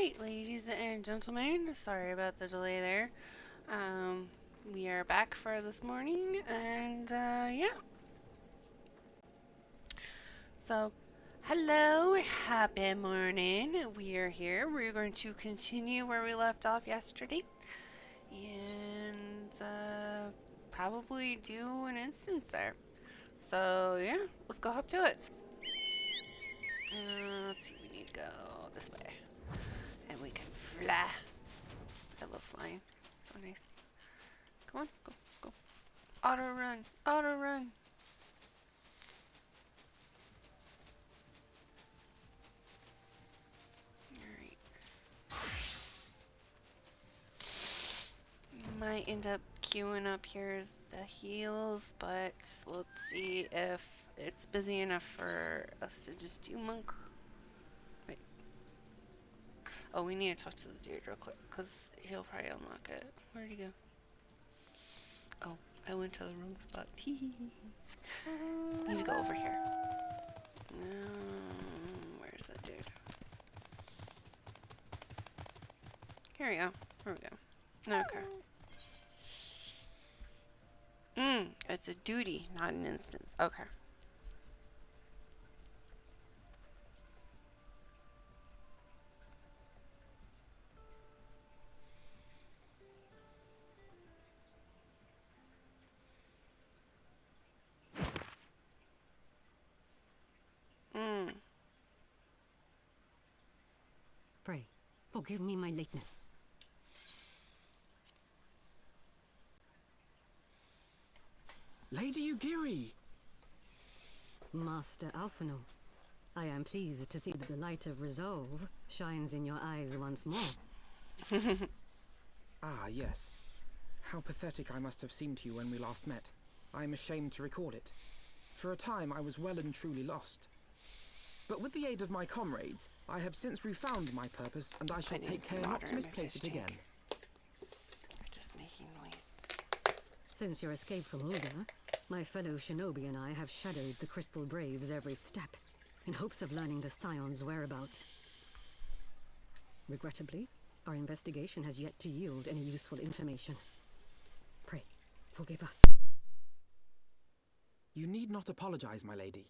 Alright, ladies and gentlemen, sorry about the delay there. We are back for this morning, and yeah. So, hello, happy morning. We are here. We're going to continue where we left off yesterday, and probably do an instance there. So, yeah, let's go up to it. Let's see, we need to go this way. And we can fly. I love flying. So nice. Come on, go, go. Auto run, auto run. Alright. Might end up queuing up here as the heals, but let's see if it's busy enough for us to just do monk. Wait. Oh, we need to talk to the dude real quick, because he'll probably unlock it. Where'd he go? Oh, I went to the wrong spot. Need to go over here. Where's that dude? Here we go. Here we go. Okay. It's a duty, not an instance. Okay. Pray, forgive me my lateness. Lady Ugiri! Master Alphinaud, I am pleased to see that the light of resolve shines in your eyes once more. Ah, yes. How pathetic I must have seemed to you when we last met. I am ashamed to recall it. For a time I was well and truly lost. But with the aid of my comrades, I have since refound my purpose, and I shall take care not to misplace it again. They're just making noise. Since your escape from Ulga, my fellow shinobi and I have shadowed the Crystal Braves every step, in hopes of learning the Scion's whereabouts. Regrettably, our investigation has yet to yield any useful information. Pray, forgive us. You need not apologize, my lady.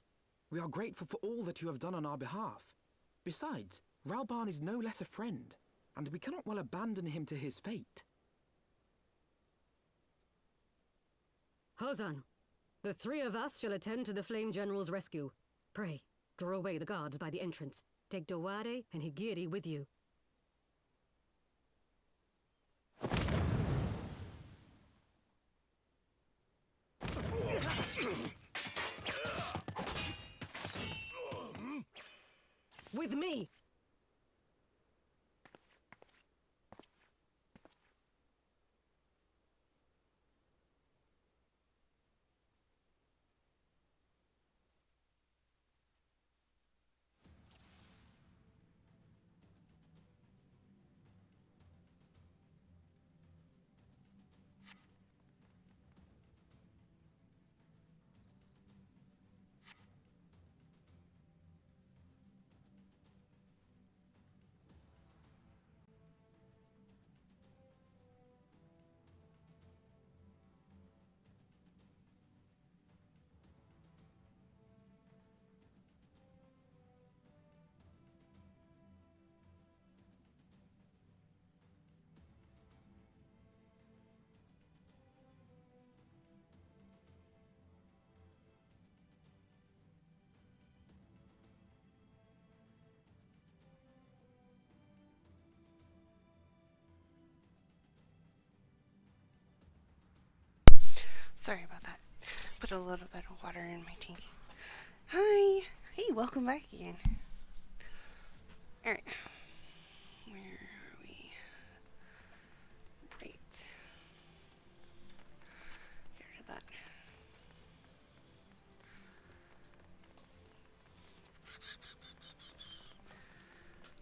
We are grateful for all that you have done on our behalf. Besides, Ralbarn is no less a friend, and we cannot well abandon him to his fate. Hozan, the three of us shall attend to the Flame General's rescue. Pray, draw away the guards by the entrance. Take Dowade and Higiri with you. With me! Sorry about that. Put a little bit of water in my tank. Hi! Hey, welcome back again. Alright. Where are we? Right. Get rid of that.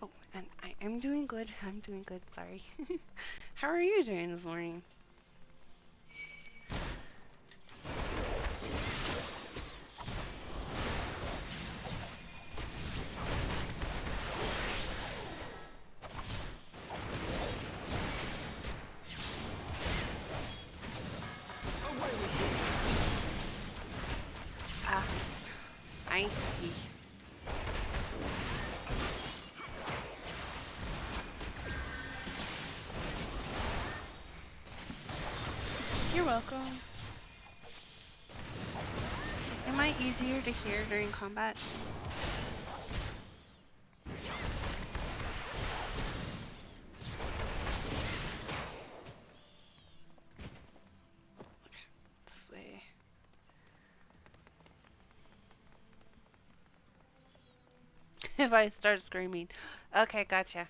Oh, and I'm doing good. I'm doing good, sorry. How are you doing this morning? Icy. You're welcome. Am I easier to hear during combat? Okay, this way. If I start screaming. Okay, gotcha.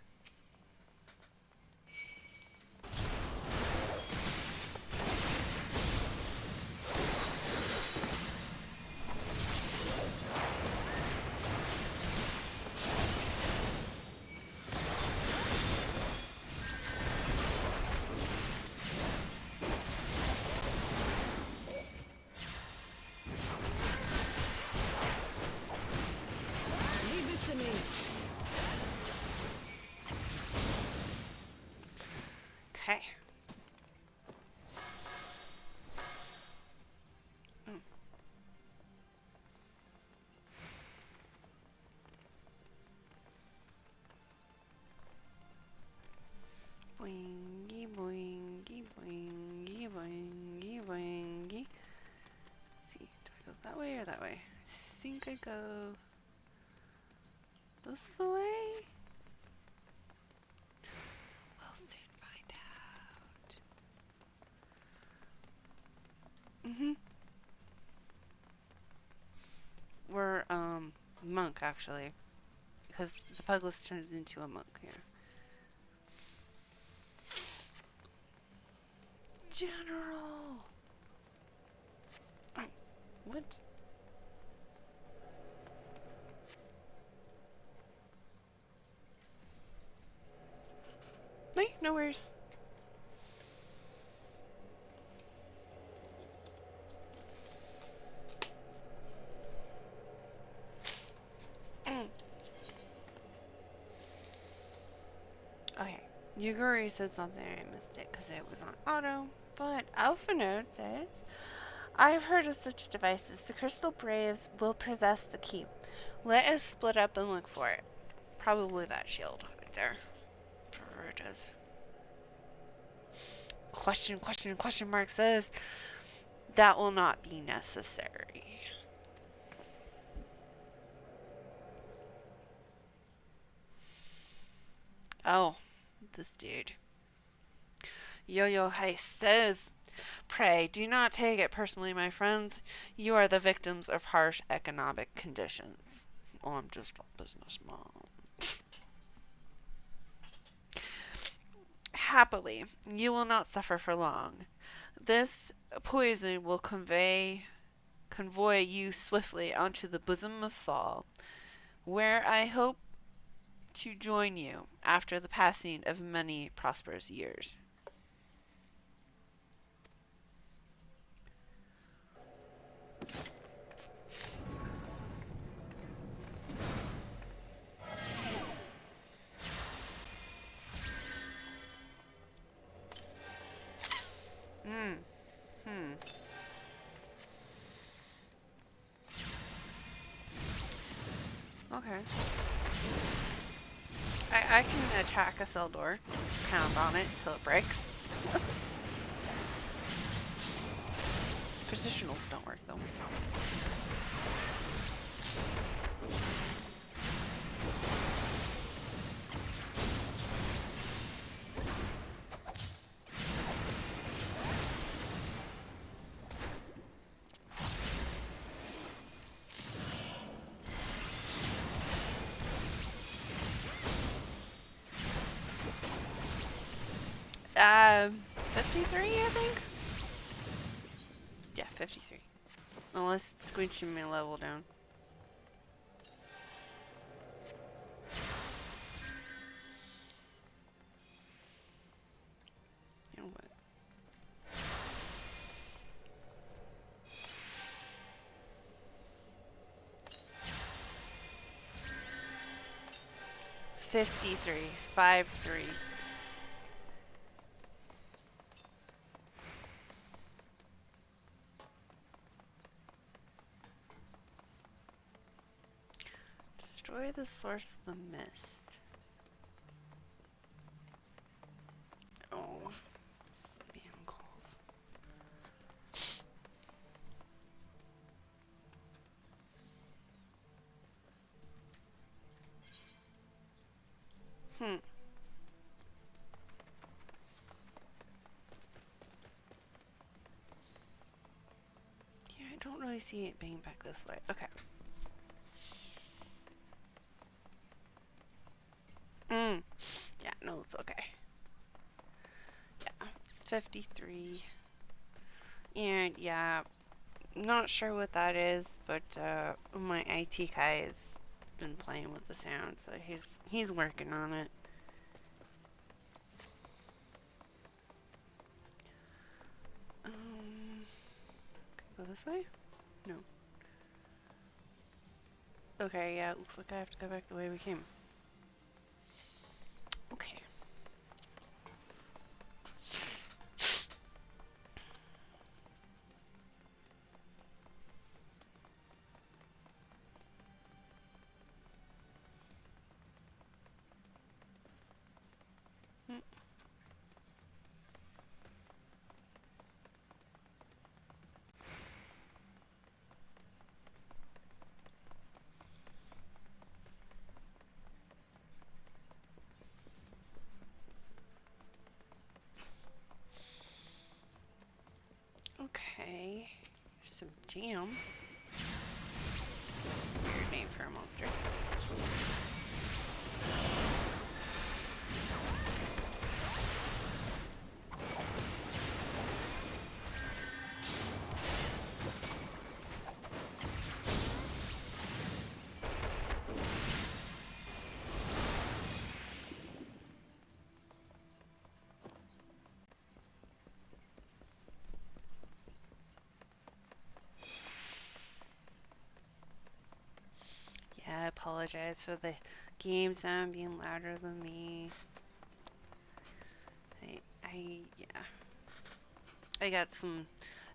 Leave this to me. Okay. Boingy, boingy, boingy, boingy, boingy. Let's see, do I go that way or that way? I think I go this way. We'll soon find out. We're monk actually, because the Pugless turns into a monk here. General. Oh, what? No worries. Okay, Yuguri said something, I missed it because it was on auto, but Alphinaud says, I've heard of such devices. The Crystal Braves will possess the key. Let us split up and look for it. Probably that shield right there. Sure it is. Question mark says, that will not be necessary. Oh, this dude. Yo-Yo Heist says, pray, do not take it personally, my friends. You are the victims of harsh economic conditions. Oh, I'm just a businessman. Happily, you will not suffer for long. This poison will convoy you swiftly onto the bosom of Thal, where I hope to join you after the passing of many prosperous years. Okay. I can attack a cell door, pound on it until it breaks. Positionals don't work though. Uh, 53, I think? Yeah, 53. Unless it's squinching my level down. You know what? $53. 5-3. Destroy the source of the mist. Oh, spam calls. Yeah, I don't really see it being back this way. Okay. Yeah, no, it's okay. Yeah, it's 53. And yeah, not sure what that is, but my IT guy has been playing with the sound, so he's working on it. Can I go this way? No. Okay, yeah, it looks like I have to go back the way we came. Okay. Okay. Some jam. Weird name for a monster. Yeah, I apologize for the game sound being louder than me. Yeah. I got some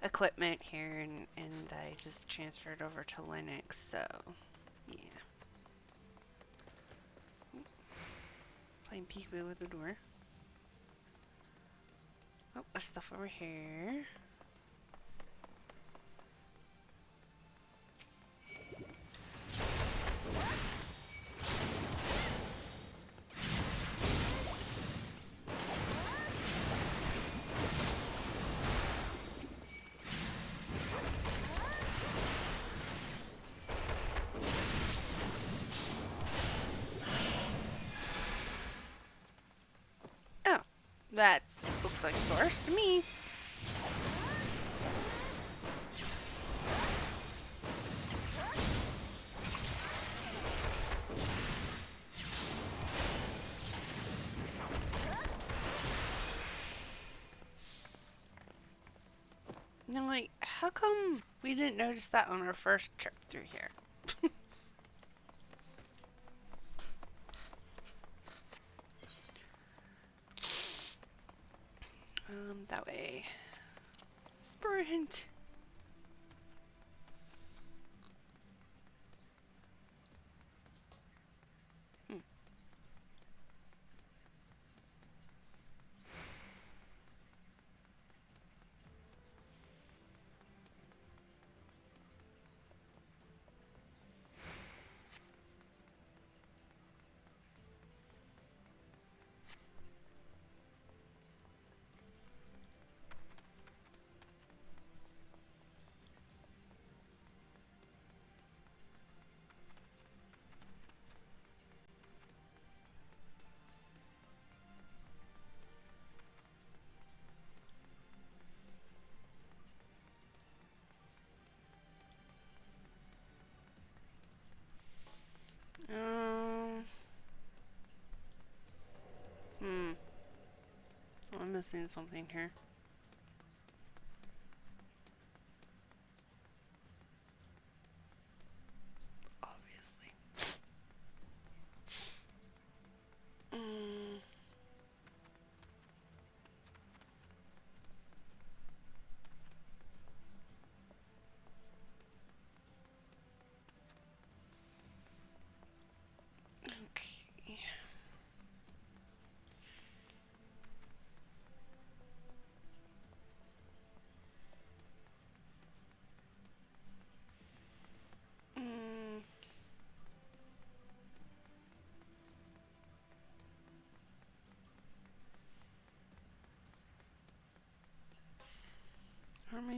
equipment here and I just transferred over to Linux, so yeah. Playing peekaboo with the door. Oh, there's stuff over here. Oh, that looks like a source to me. Now, like, how come we didn't notice that on our first trip through here? That way. Sprint. So I'm missing something here. Obviously.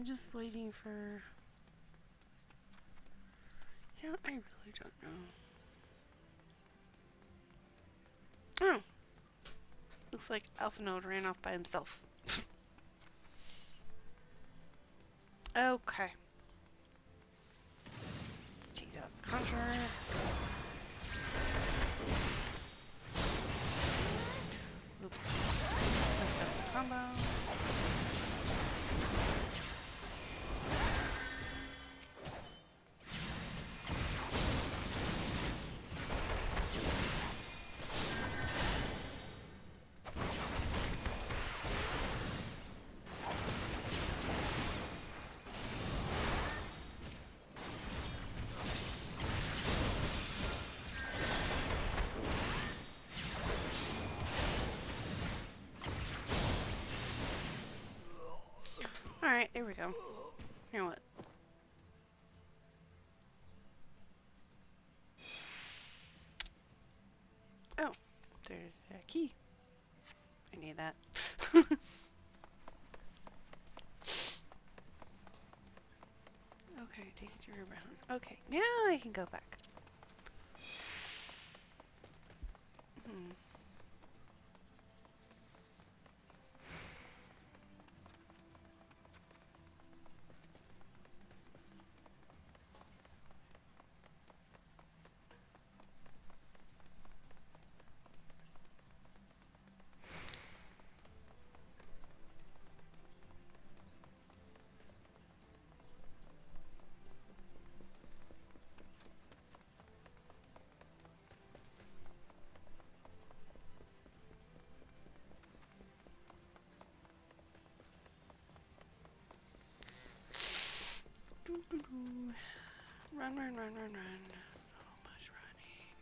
I just waiting for... Yeah, I really don't know. Oh. Looks like Alphinaud ran off by himself. Okay. Let's take out the Conjurer. Oops. Messed up the combo. Alright, there we go. Now what? Oh, there's a key. I need that. Okay, take it to your round. Okay, now I can go back. Run, run, run, run, run. So much running.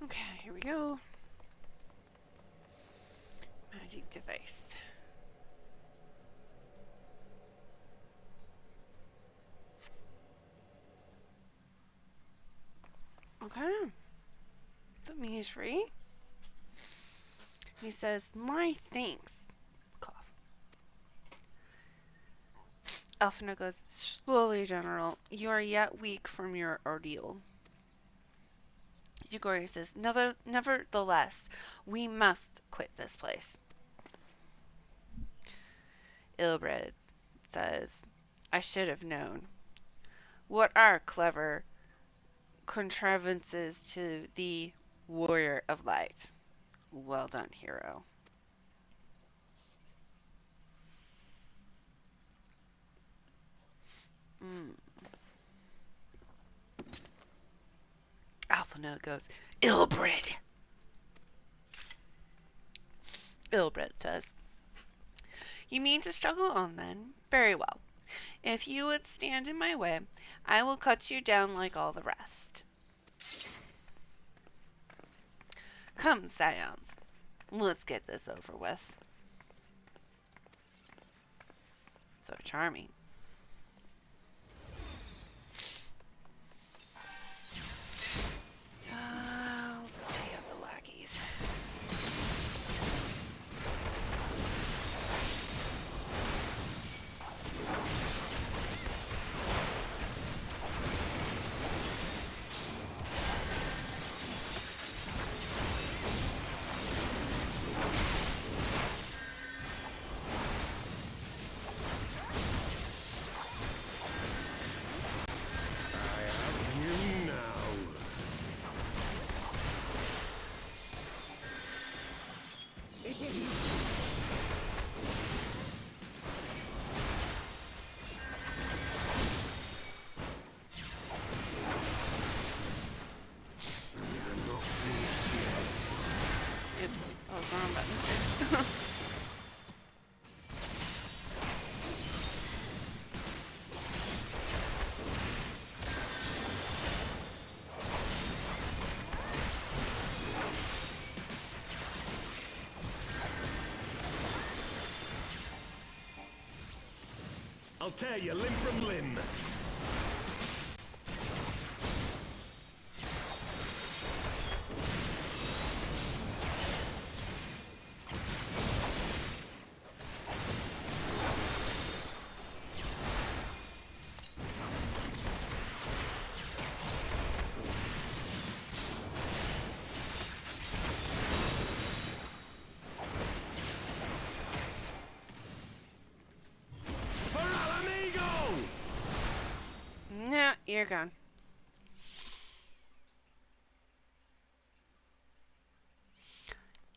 Okay, here we go. Magic device. Okay. So he's free. He says, "My thanks." Cough. Alphinaud goes, "Slowly, General. You are yet weak from your ordeal." Yugori says, "Nevertheless, we must quit this place." Ilbred says, "I should have known. What are clever contrivances to the warrior of light? Well done, hero." Alphinaud goes, "Ilbred." Ilbred says, "You mean to struggle on then? Very well. If you would stand in my way, I will cut you down like all the rest. Come, scions. Let's get this over with." So charming. Let's take out the lackeys. I'll tear you limb from limb. No, you're gone.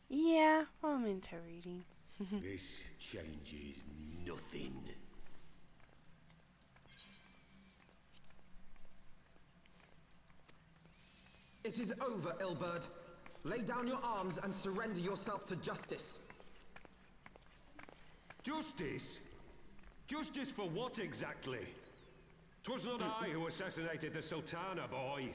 Yeah, I'm into reading. This changes nothing. It is over, Ilberd. Lay down your arms and surrender yourself to justice. Justice? Justice for what exactly? 'Twas not I who assassinated the Sultana, boy.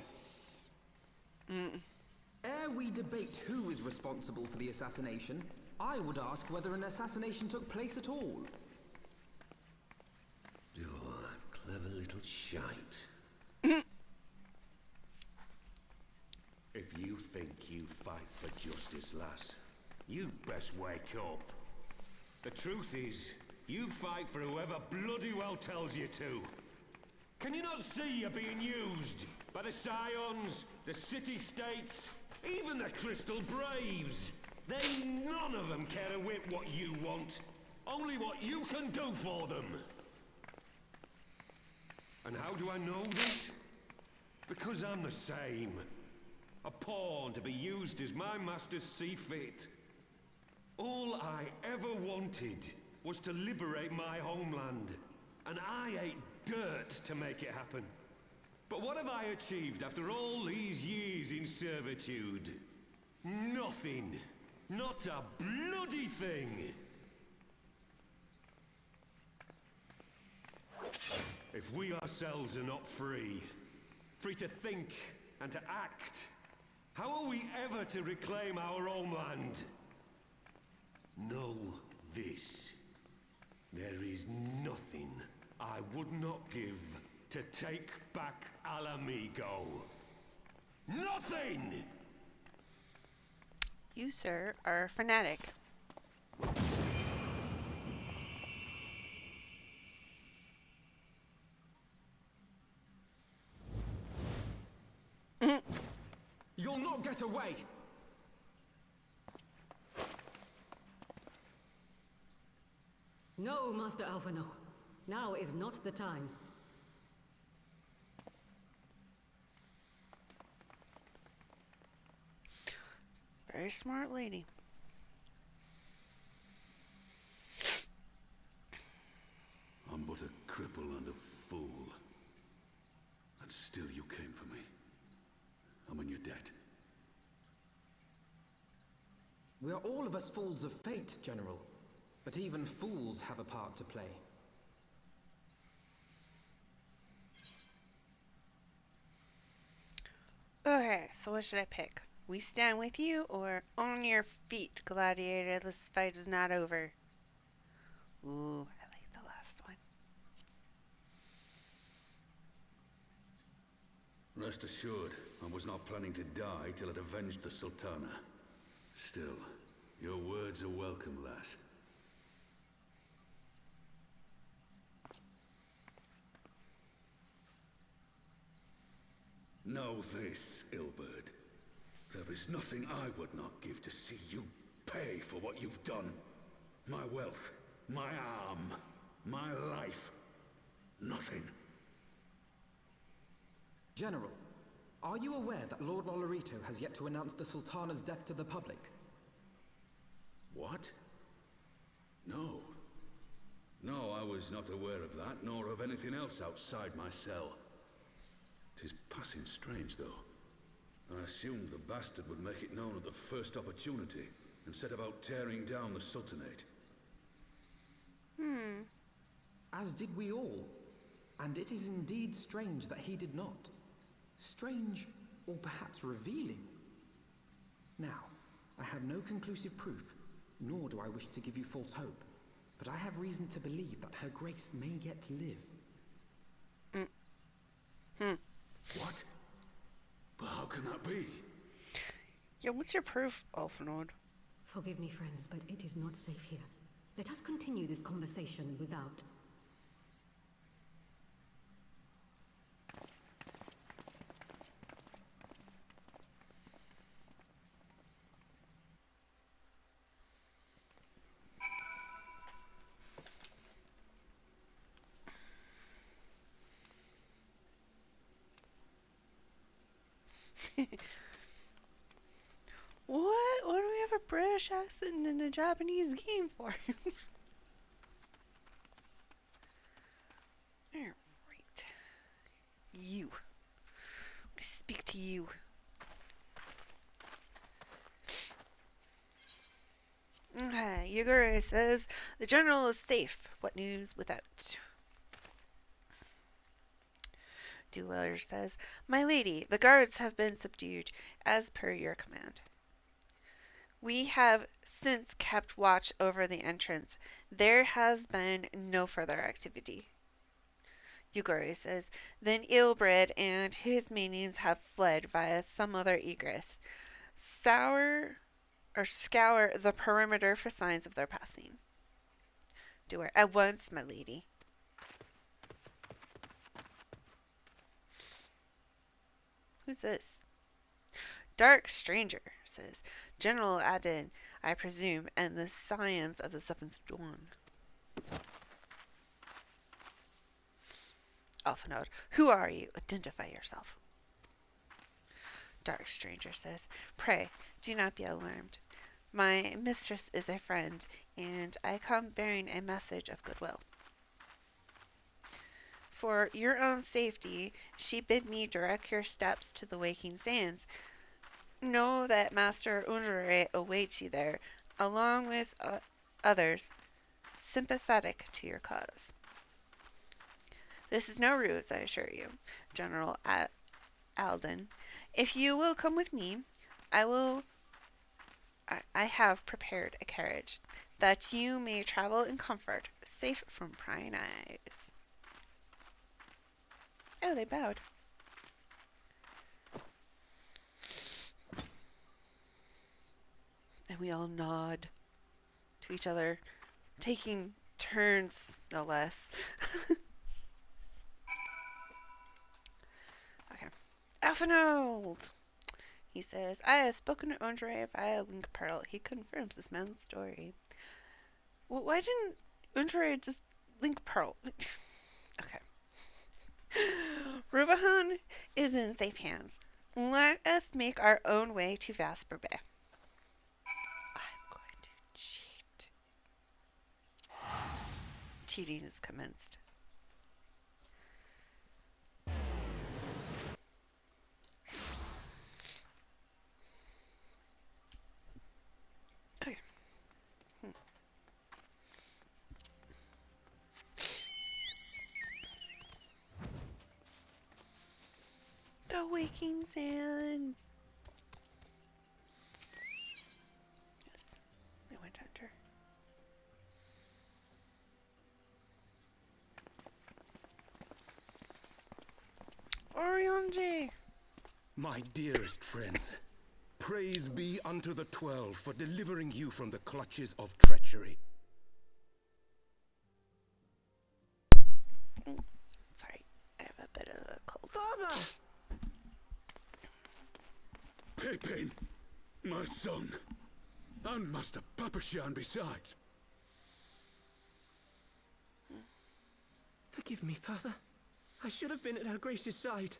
Ere we debate who is responsible for the assassination, I would ask whether an assassination took place at all. Oh, clever little shite. If you think you fight for justice, lass, you'd best wake up. The truth is, you fight for whoever bloody well tells you to. Can you not see you're being used by the Scions, the city-states, even the Crystal Braves? None of them care a whit what you want, only what you can do for them. And how do I know this? Because I'm the same. A pawn to be used as my masters see fit. All I ever wanted was to liberate my homeland, and I ate dirt to make it happen. But what have I achieved after all these years in servitude? Nothing. Not a bloody thing. If we ourselves are not free, free to think and to act, how are we ever to reclaim our homeland? Know this. There is nothing I would not give to take back Alamigo. Nothing! You, sir, are a fanatic. You'll not get away! No, Master Alphinaud. Now is not the time. Very smart lady. I'm but a cripple and a fool. And still you came for me. I'm in your debt. We are all of us fools of fate, General. But even fools have a part to play. Okay, so what should I pick? We stand with you or on your feet, gladiator? This fight is not over. Ooh, I like the last one. Rest assured, I was not planning to die till I'd avenged the Sultana. Still, your words are welcome, lass. Know this, Ilberd. There is nothing I would not give to see you pay for what you've done. My wealth, my arm, my life. Nothing. General, are you aware that Lord Lolorito has yet to announce the Sultana's death to the public? What? No. No, I was not aware of that, nor of anything else outside my cell. 'Tis passing strange, though. I assumed the bastard would make it known at the first opportunity, and set about tearing down the Sultanate. As did we all. And it is indeed strange that he did not. Strange, or perhaps revealing. Now, I have no conclusive proof, nor do I wish to give you false hope. but I have reason to believe that her grace may yet live. What? But how can that be? Yeah, what's your proof, Alphinaud? Forgive me, friends, but it is not safe here. Let us continue this conversation without. What? What do we have a British accent in a Japanese game for? Alright. You. I speak to you. Okay, Yugure says, the general is safe. What news without? Dweller says, my lady, the guards have been subdued, as per your command. We have since kept watch over the entrance. There has been no further activity. Yugure says, then Ilbred and his minions have fled via some other egress. Scour the perimeter for signs of their passing. Doer, at once, my lady. Who's this? Dark Stranger says, General Adin, I presume, and the scions of the Seventh Dawn. Alphinaud, who are you? Identify yourself. Dark Stranger says, pray, do not be alarmed. My mistress is a friend, and I come bearing a message of goodwill. For your own safety, she bid me direct your steps to the Waking Sands. Know that Master Undre awaits you there, along with others sympathetic to your cause. This is no ruse, I assure you, General Alden. If you will come with me, I have prepared a carriage, that you may travel in comfort, safe from prying eyes. Oh, they bowed. And we all nod to each other, taking turns, no less. Okay. Alphinaud! He says, I have spoken to Undre via Link Pearl. He confirms this man's story. Well, why didn't Undre just Link Pearl? Okay. Rubahan is in safe hands. Let us make our own way to Vesper Bay. I'm going to cheat. Cheating is commenced. Okay. The Waking Sands. Yes, they went under. Orionji! My dearest friends, praise be unto the 12 for delivering you from the clutches of treachery. Sorry, I have a bit of a cold. Father! Pippin, my son, and Master Papashan besides. Forgive me, Father. I should have been at Her Grace's side.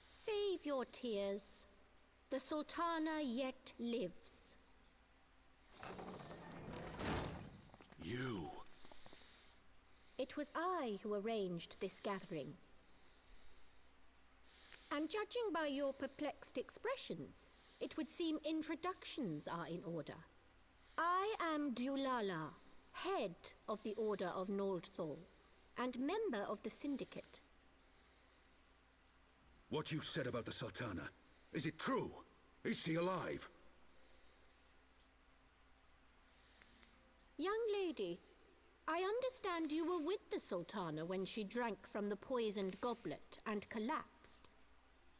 Save your tears. The Sultana yet lives. You. It was I who arranged this gathering. And judging by your perplexed expressions, it would seem introductions are in order. I am Dulala, head of the Order of Noldthal, and member of the Syndicate. What you said about the Sultana, is it true? Is she alive? Young lady, I understand you were with the Sultana when she drank from the poisoned goblet and collapsed.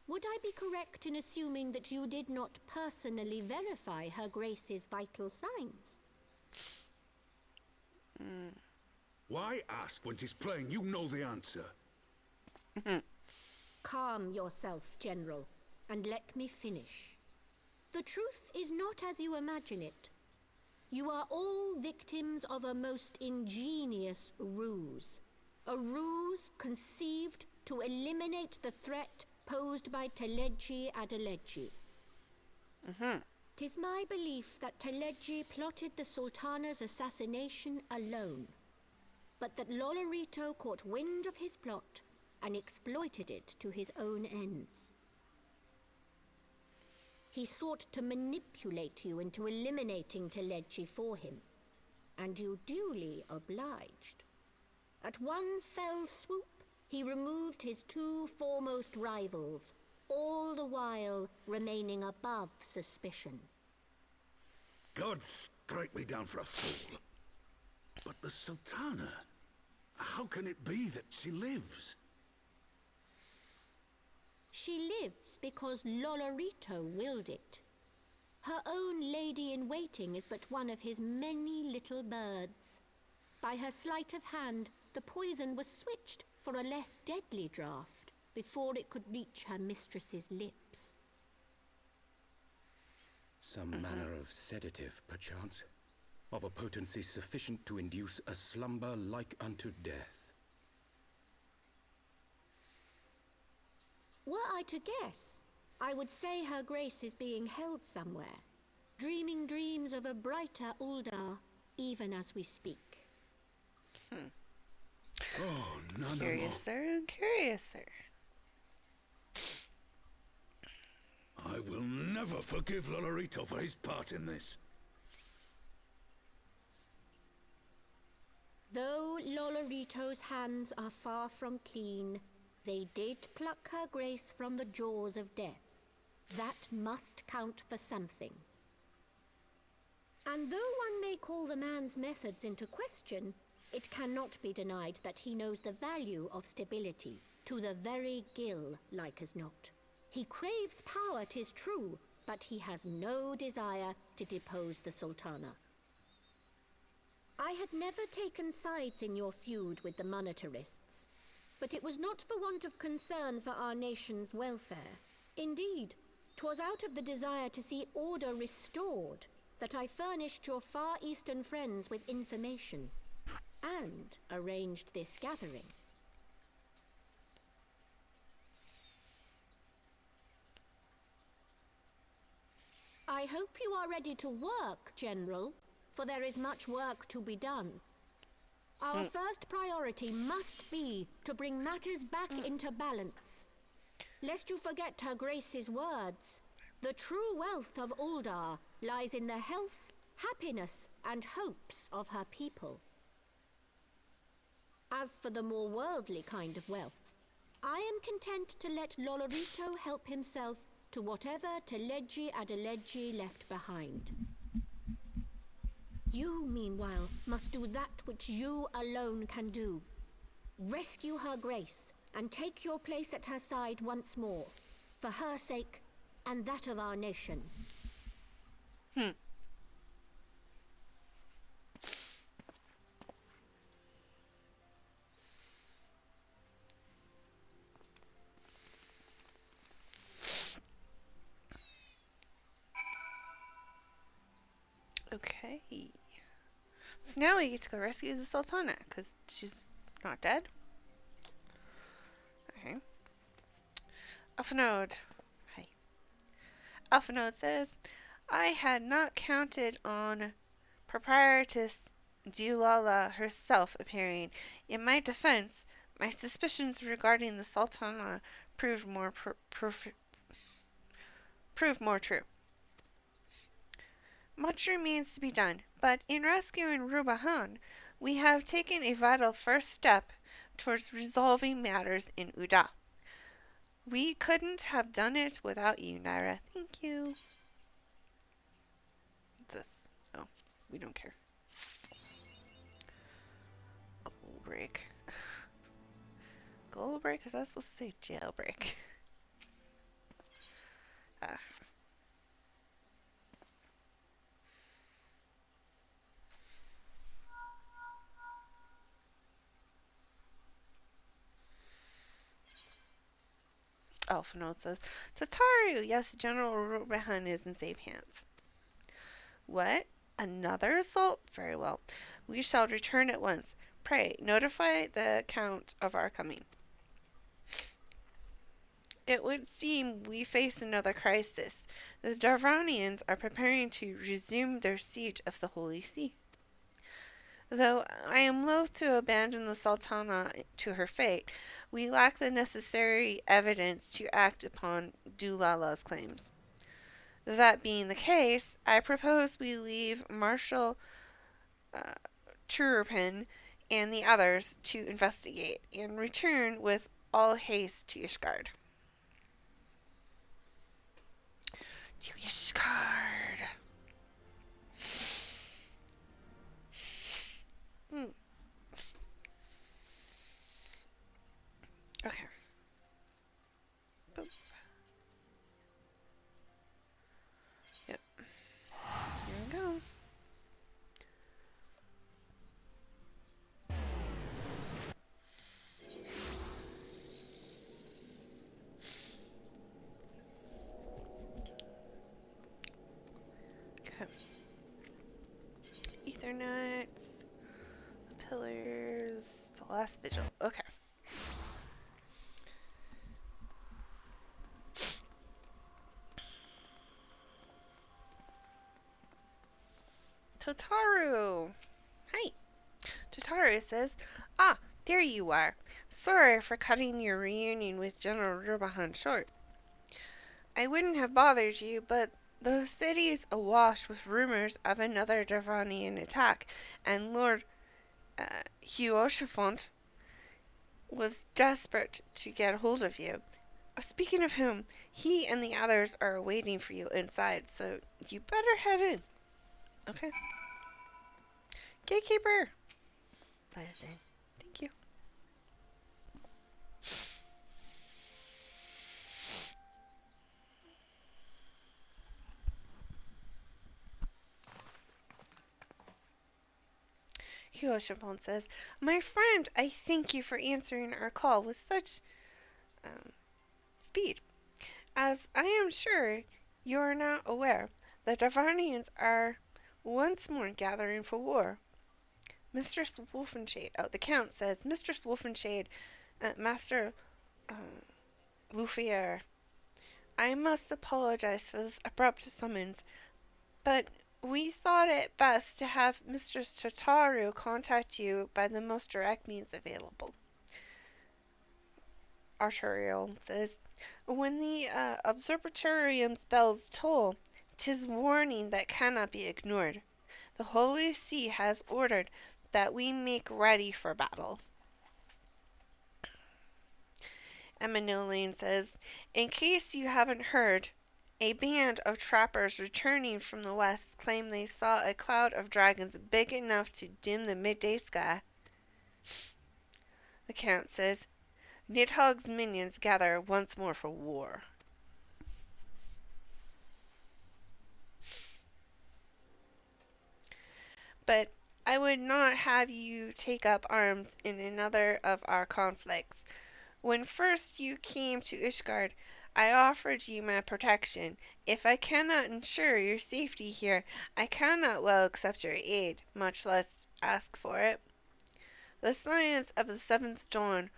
Would I be correct in assuming that you did not personally verify Her Grace's vital signs? Why ask when 'tis plain you know the answer? Calm yourself, General, and let me finish. The truth is not as you imagine it. You are all victims of a most ingenious ruse. A ruse conceived to eliminate the threat posed by Teleji Adeleji. 'Tis my belief that Teleji plotted the Sultana's assassination alone, but that Lolorito caught wind of his plot and exploited it to his own ends. He sought to manipulate you into eliminating Teleji for him, and you duly obliged. At one fell swoop, he removed his two foremost rivals, all the while remaining above suspicion. God strike me down for a fool. But the Sultana, how can it be that she lives? She lives because Lolorito willed it. Her own lady-in-waiting is but one of his many little birds. By her sleight of hand, the poison was switched for a less deadly draught before it could reach her mistress's lips. Some manner of sedative, perchance, of a potency sufficient to induce a slumber like unto death. Were I to guess, I would say Her Grace is being held somewhere, dreaming dreams of a brighter Uldar, even as we speak. Oh, none Curiouser and curiouser. I will never forgive Lolorito for his part in this. Though Lolorito's hands are far from clean, they did pluck Her Grace from the jaws of death. That must count for something. And though one may call the man's methods into question, it cannot be denied that he knows the value of stability, to the very gill, like as not. He craves power, 'tis true, but he has no desire to depose the Sultana. I had never taken sides in your feud with the monetarists, but it was not for want of concern for our nation's welfare. Indeed, 'twas out of the desire to see order restored that I furnished your Far Eastern friends with information and arranged this gathering. I hope you are ready to work, General, for there is much work to be done. Our first priority must be to bring matters back into balance. Lest you forget Her Grace's words, the true wealth of Uldar lies in the health, happiness, and hopes of her people. As for the more worldly kind of wealth, I am content to let Lolorito help himself to whatever Teleji Adeleji left behind. You, meanwhile, must do that which you alone can do. Rescue Her Grace and take your place at her side once more, for her sake and that of our nation. Okay. So now we get to go rescue the Sultana, because she's not dead. Okay. Alphinaud. Hi. Alphinaud says, I had not counted on proprietress Dulala herself appearing. In my defense, my suspicions regarding the Sultana proved more true. Much remains to be done, but in rescuing Rubahan, we have taken a vital first step towards resolving matters in Uda. We couldn't have done it without you, Nyra. Thank you. What's this? Oh, we don't care. break. Global break? Is that supposed to say jailbreak? Ah. Alphinaud says, Tataru, yes, General Rubahan is in safe hands. What? Another assault? Very well. We shall return at once. Pray, notify the Count of our coming. It would seem we face another crisis. The Darvanians are preparing to resume their siege of the Holy See. Though I am loath to abandon the Sultana to her fate, we lack the necessary evidence to act upon Dulala's claims. That being the case, I propose we leave Marshal Turpin and the others to investigate, and return with all haste to Ishgard. To Ishgard! Okay. Boop. Yep. Here we go. Okay. Ethernuts, the pillars, the last vigil. Okay. Tataru! Hi! Tataru says, Ah, there you are. Sorry for cutting your reunion with General Rubahan short. I wouldn't have bothered you, but the city is awash with rumors of another Darvanian attack, and Lord Huoshafont was desperate to get hold of you. Speaking of whom, he and the others are waiting for you inside, so you better head in. Okay. Gatekeeper! Thank you. Huoshapon says, My friend, I thank you for answering our call with such speed. As I am sure you are now aware, the Darvanians are once more gathering for war. Mistress Wulfenshade, the Count says, Mistress Wulfenshade, Master Lufier, I must apologize for this abrupt summons, but we thought it best to have Mistress Tataru contact you by the most direct means available. Arturiel says, When the observatorium's bells toll, 'tis warning that cannot be ignored. The Holy See has ordered that we make ready for battle. Eminolane says, In case you haven't heard, a band of trappers returning from the west claim they saw a cloud of dragons big enough to dim the midday sky. The Count says, Nidhogg's minions gather once more for war. But I would not have you take up arms in another of our conflicts. When first you came to Ishgard, I offered you my protection. If I cannot ensure your safety here, I cannot well accept your aid, much less ask for it. The Scions of the Seventh Dawn,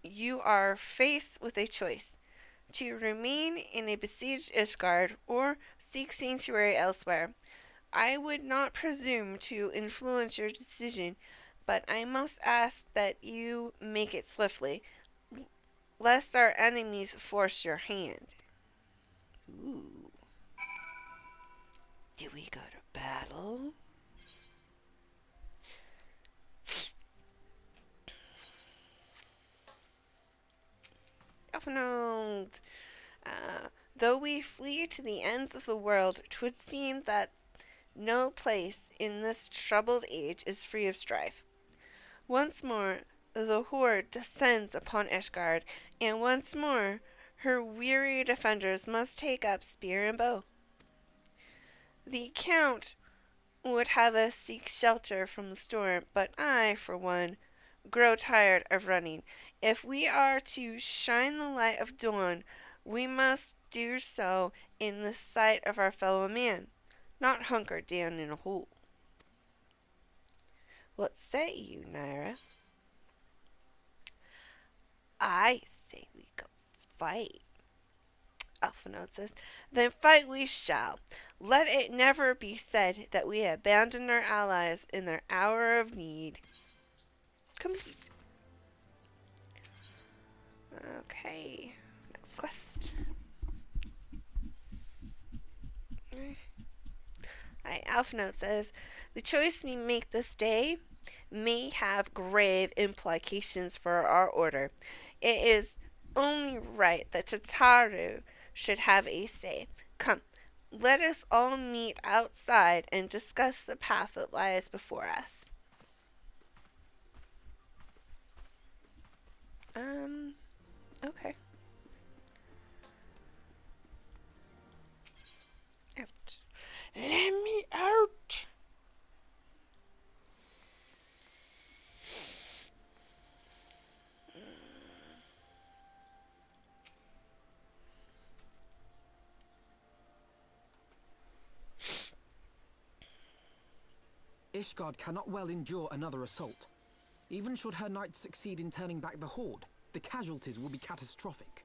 you are faced with a choice: to remain in a besieged Ishgard or seek sanctuary elsewhere. I would not presume to influence your decision, but I must ask that you make it swiftly, lest our enemies force your hand. Ooh. Do we go to battle? Alphinaud. Though we flee to the ends of the world, 'twould seem that no place in this troubled age is free of strife. Once more the horde descends upon Ishgard, and once more her weary defenders must take up spear and bow. The Count would have us seek shelter from the storm, but I, for one, grow tired of running. If we are to shine the light of dawn, we must do so in the sight of our fellow man, not hunker down in a hole. What say you, Nyra? I say we go fight, Alphinaud says. Then fight we shall. Let it never be said that we abandoned our allies in their hour of need. Complete. Okay, next quest. Alphinaud says, the choice we make this day may have grave implications for our order. It is only right that Tataru should have a say. Come, let us all meet outside and discuss the path that lies before us. Okay. Out. Let me out! Ishgard cannot well endure another assault. Even should her knights succeed in turning back the horde, the casualties will be catastrophic.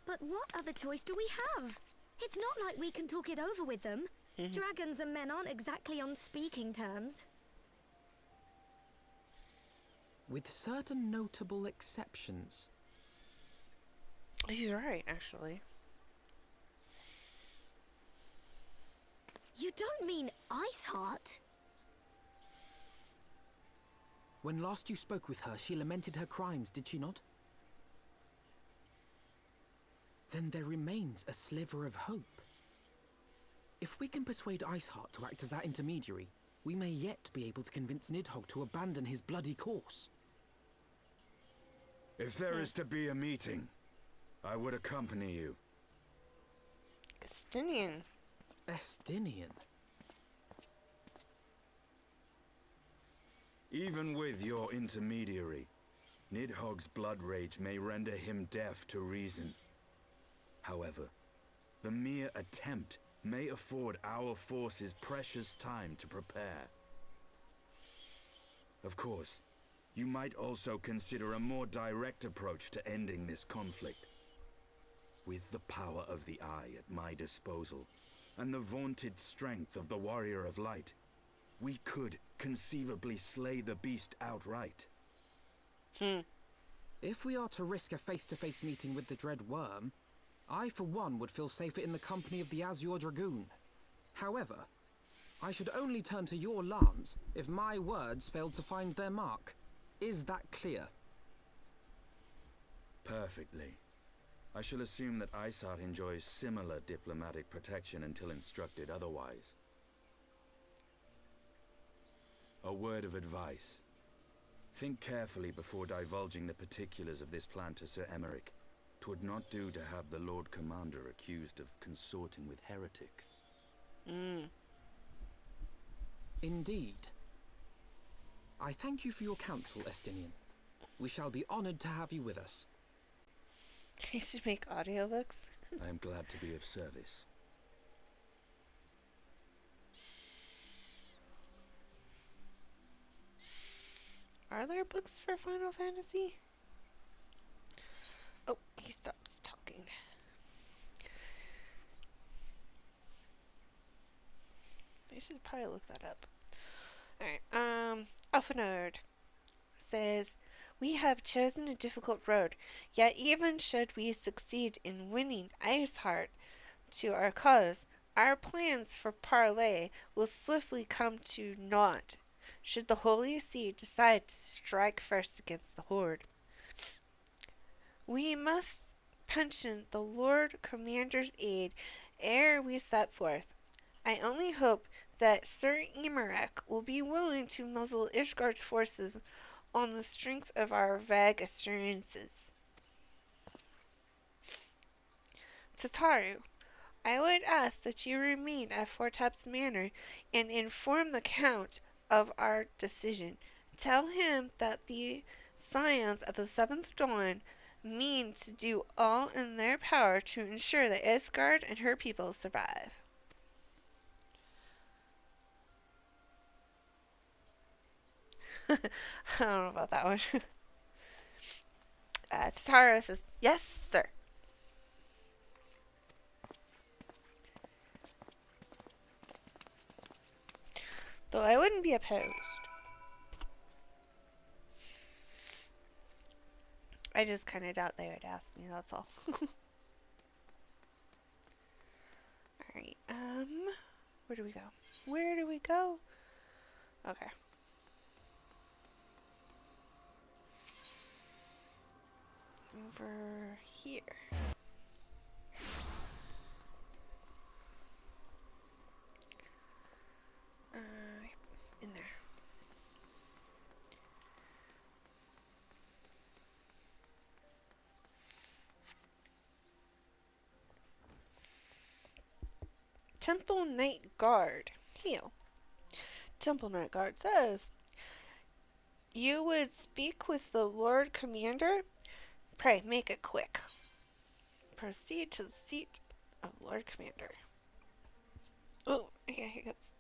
But what other choice do we have? It's not like we can talk it over with them. Dragons and men aren't exactly on speaking terms. With certain notable exceptions. He's right, actually. You don't mean Iceheart? When last you spoke with her, she lamented her crimes, did she not? Then there remains a sliver of hope. If we can persuade Iceheart to act as our intermediary, we may yet be able to convince Nidhogg to abandon his bloody course. If there is to be a meeting, I would accompany you. Estinian. Estinian? Even with your intermediary, Nidhogg's blood rage may render him deaf to reason. However, the mere attempt may afford our forces precious time to prepare. Of course, you might also consider a more direct approach to ending this conflict. With the power of the Eye at my disposal, and the vaunted strength of the Warrior of Light, we could conceivably slay the beast outright. If we are to risk a face-to-face meeting with the Dread Worm, I for one would feel safer in the company of the Azure Dragoon. However, I should only turn to your lance if my words failed to find their mark. Is that clear? Perfectly. I shall assume that Iceheart enjoys similar diplomatic protection until instructed otherwise. A word of advice. Think carefully before divulging the particulars of this plan to Sir Emeric. 'Twould not do to have the Lord Commander accused of consorting with heretics. Indeed. I thank you for your counsel, Estinian. We shall be honored to have you with us. He should make audiobooks. I am glad to be of service. Are there books for Final Fantasy? Oh, he stops talking. I should probably look that up. Alright, Alphinaud says, we have chosen a difficult road, yet even should we succeed in winning Iceheart to our cause, our plans for parley will swiftly come to naught, should the Holy See decide to strike first against the Horde. We must pension the Lord Commander's aid ere we set forth. I only hope that Sir Emmerich will be willing to muzzle Ishgard's forces on the strength of our vague assurances. Tataru, I would ask that you remain at Fortep's Manor and inform the Count of our decision. Tell him that the Scions of the Seventh Dawn mean to do all in their power to ensure that Ishgard and her people survive. I don't know about that one. Tataru says, yes, sir. Though I wouldn't be opposed. I just kind of doubt they would ask me, that's all. Alright, where do we go? Where do we go? Okay. Over here. In there. Temple Night Guard. Heal. Temple Night Guard says, you would speak with the Lord Commander? Pray, make it quick. Proceed to the seat of Lord Commander. Oh, yeah, he goes.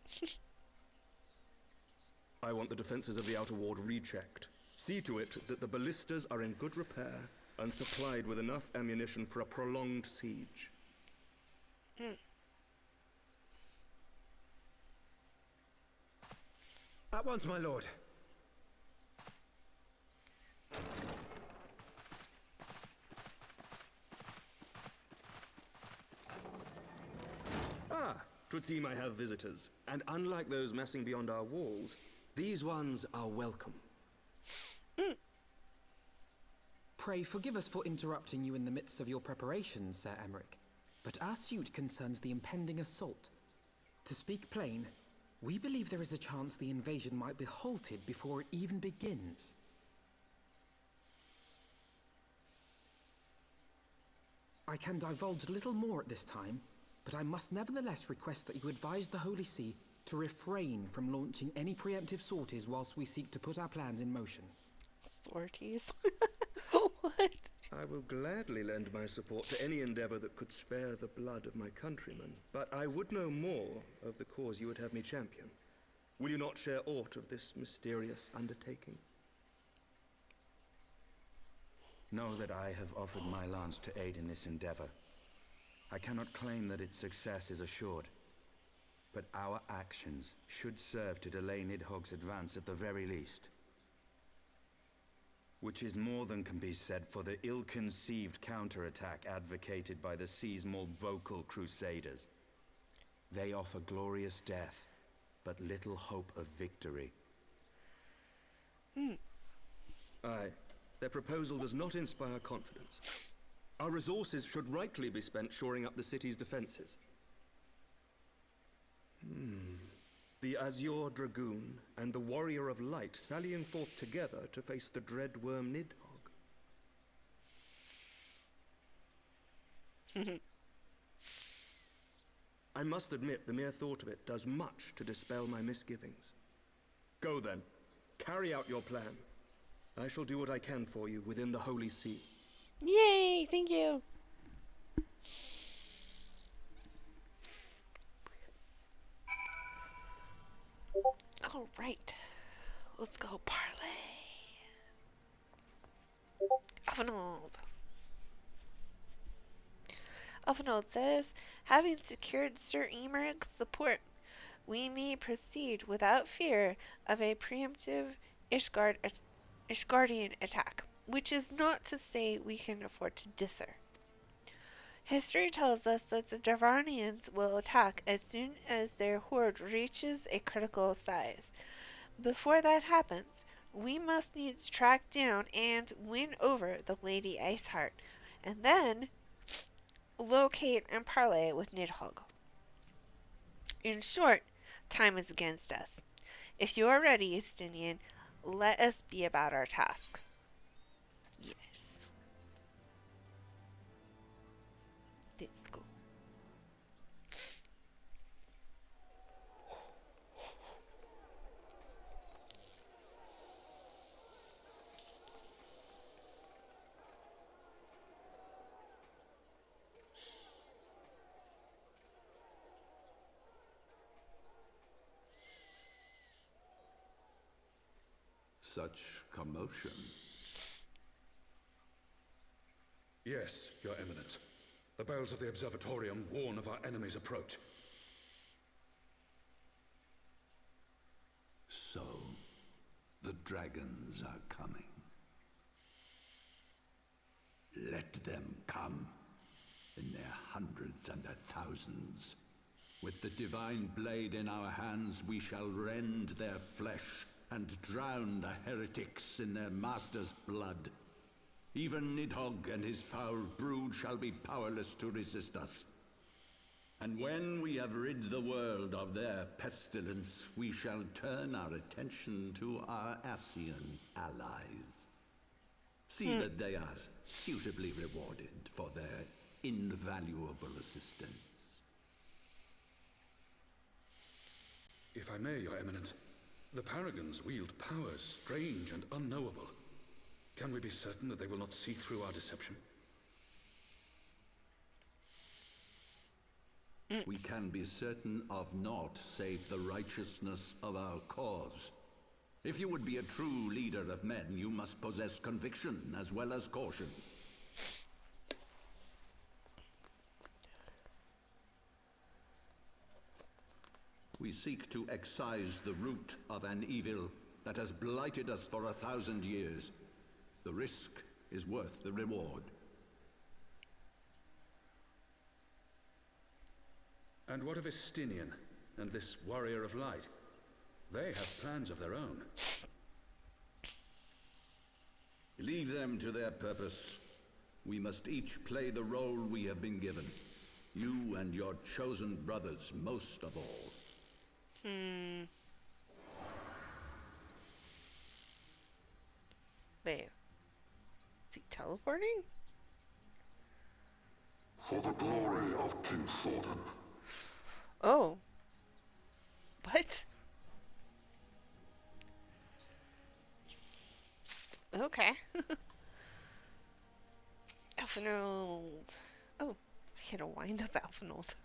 I want the defenses of the Outer Ward rechecked. See to it that the ballistas are in good repair and supplied with enough ammunition for a prolonged siege. At once, my lord. Ah, 'twould seem I have visitors. And unlike those messing beyond our walls, these ones are welcome. Pray forgive us for interrupting you in the midst of your preparations, Sir Emmerich. But our suit concerns the impending assault. To speak plain, we believe there is a chance the invasion might be halted before it even begins. I can divulge little more at this time, but I must nevertheless request that you advise the Holy See to refrain from launching any preemptive sorties whilst we seek to put our plans in motion. Sorties? What? I will gladly lend my support to any endeavor that could spare the blood of my countrymen, but I would know more of the cause you would have me champion. Will you not share aught of this mysterious undertaking? Know that I have offered my lance to aid in this endeavor. I cannot claim that its success is assured, but our actions should serve to delay Nidhogg's advance at the very least. Which is more than can be said for the ill-conceived counterattack advocated by the sea's more vocal crusaders. They offer glorious death, but little hope of victory. Aye, their proposal does not inspire confidence. Our resources should rightly be spent shoring up the city's defenses. The Azure Dragoon and the Warrior of Light sallying forth together to face the dread worm Nidhogg. I must admit the mere thought of it does much to dispel my misgivings. Go then, carry out your plan. I shall do what I can for you within the Holy See. Yay! Thank you. All right, let's go parlay. Alphinaud. Alphinaud says, having secured Sir Emmerich's support, we may proceed without fear of a preemptive Ishgardian attack, which is not to say we can afford to dither. History tells us that the Dravarnians will attack as soon as their horde reaches a critical size. Before that happens, we must needs track down and win over the Lady Iceheart, and then locate and parley with Nidhogg. In short, time is against us. If you are ready, Estinian, let us be about our task. Yes. Let's go. Such commotion. Yes, Your Eminence. The bells of the Observatorium warn of our enemy's approach. So, the dragons are coming. Let them come, in their hundreds and their thousands. With the divine blade in our hands, we shall rend their flesh and drown the heretics in their master's blood. Even Nidhogg and his foul brood shall be powerless to resist us. And when we have rid the world of their pestilence, we shall turn our attention to our Ascian allies. See that they are suitably rewarded for their invaluable assistance. If I may, Your Eminence, the Paragons wield powers strange and unknowable. Can we be certain that they will not see through our deception? We can be certain of naught save the righteousness of our cause. If you would be a true leader of men, you must possess conviction as well as caution. We seek to excise the root of an evil that has blighted us for 1,000 years. The risk is worth the reward. And what of Estinian and this warrior of light? They have plans of their own. Leave them to their purpose. We must each play the role we have been given. You and your chosen brothers most of all. Wait. Is he teleporting? For the glory of King Thornton. Oh. What? Okay. Alphinaud. Oh, I hit a wind up Alphinaud.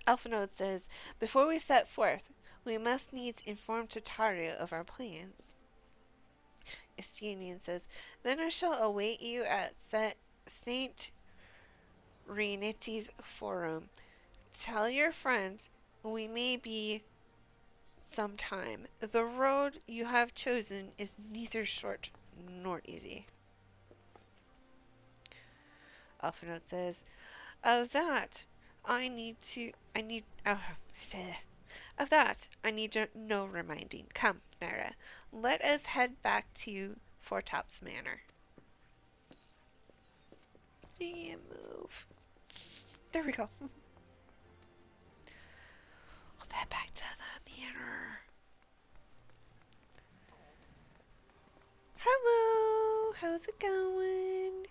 Alphinaud says, before we set forth, we must needs inform Tartaria of our plans. Estinian says, then I shall await you at Saint Reniti's Forum. Tell your friends we may be some time. The road you have chosen is neither short nor easy. Alphinaud says, of that I need no reminding. Come, Nyra, let us head back to Fortop's Manor. Yeah, move. There we go. We'll head back to the manor. Hello, how's it going?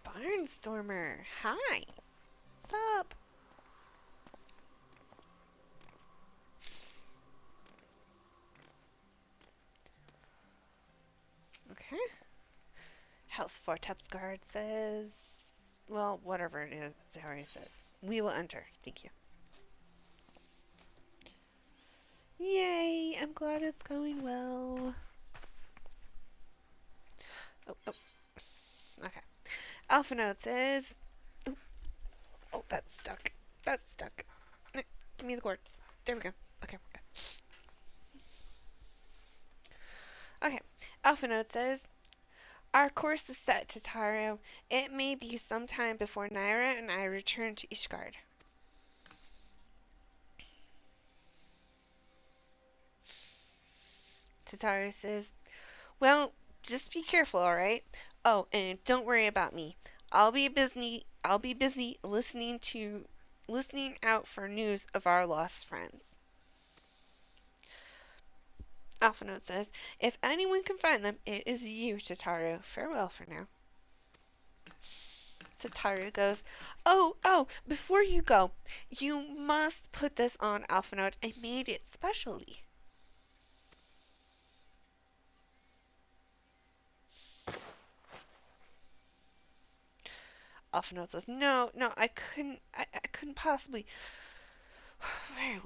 Barnstormer, hi. What's up? Okay. House Fortop's guard says, well, whatever it is, Zahari says. We will enter. Thank you. Yay, I'm glad it's going well. Oh. Okay. Alphinaud says, oh, that's stuck. That's stuck. Give me the cord. There we go. Okay, we're good. Okay. Alphinaud says, our course is set to Taro. It may be some time before Nyra and I return to Ishgard. Tataru says, well, Just be careful, all right? Oh, and don't worry about me. I'll be busy listening out for news of our lost friends. Alphinaud says, if anyone can find them, it is you, Tataru. Farewell for now. Tataru goes, oh, before you go, you must put this on, Alphinaud. I made it specially. Alphinaud says, no, I couldn't possibly. Very well.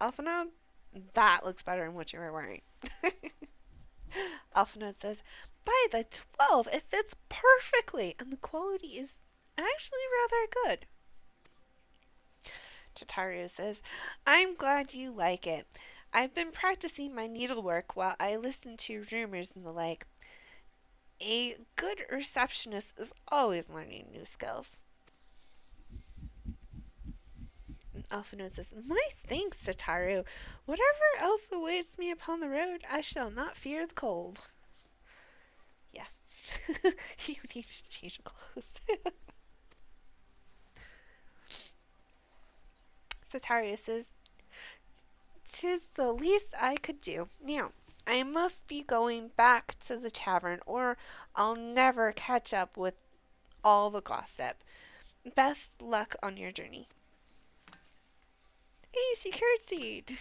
Alphinaud, that looks better than what you were wearing. Alphinaud says, by the 12, it fits perfectly, and the quality is actually rather good. Tataru says, I'm glad you like it. I've been practicing my needlework while I listen to rumors and the like. A good receptionist is always learning new skills. Alphinaud says, my thanks, Tataru. Whatever else awaits me upon the road, I shall not fear the cold. Yeah. You need to change clothes. Tataru says, 'tis the least I could do. Now, I must be going back to the tavern, or I'll never catch up with all the gossip. Best luck on your journey. Hey, she curtsied.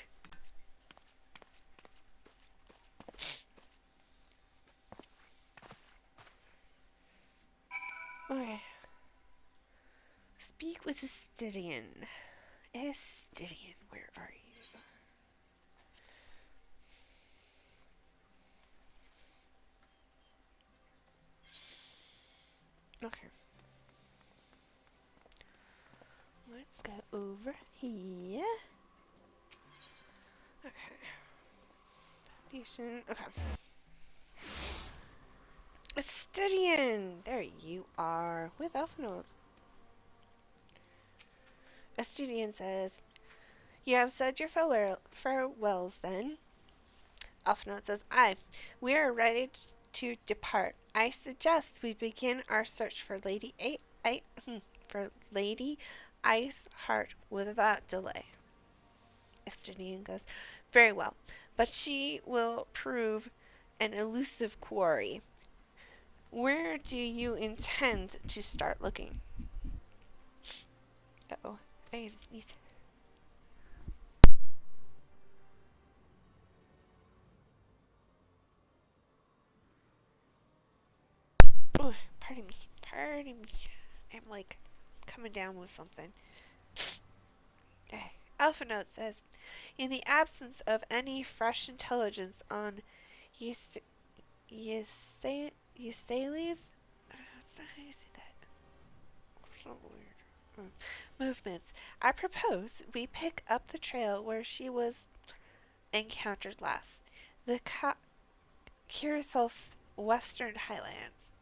Okay. Speak with Estidian. Estidian, where are you? Okay. Let's go over here. Okay. Foundation. Okay. Estidian! There you are. With Alphinaud. Estidian says, you have said your farewells then? Alphinaud says, aye. We are ready to depart. I suggest we begin our search for Lady Iceheart without delay. Estidian goes, very well, but she will prove an elusive quarry. Where do you intend to start looking? Uh-oh, I just need to... Oh, pardon me. I'm like coming down with something. Alphinaud says, in the absence of any fresh intelligence on Ysales? That's not how you say that. It's so weird. Movements. I propose we pick up the trail where she was encountered last. The Kirithos Western Highlands.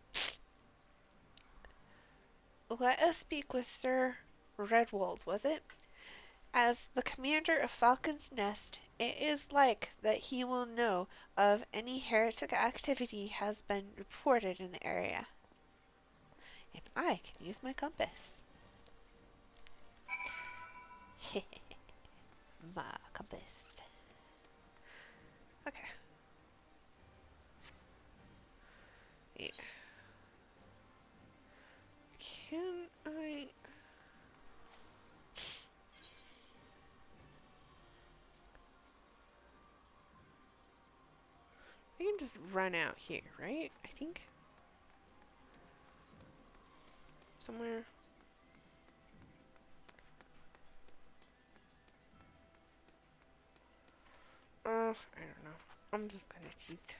Let us speak with Sir Redwold, was it? As the commander of Falcon's Nest, it is like that he will know of any heretic activity has been reported in the area. And I can use my compass. My compass. Okay. Yeah. Can I... I can just run out here, right? I think. Somewhere. I don't know. I'm just gonna cheat.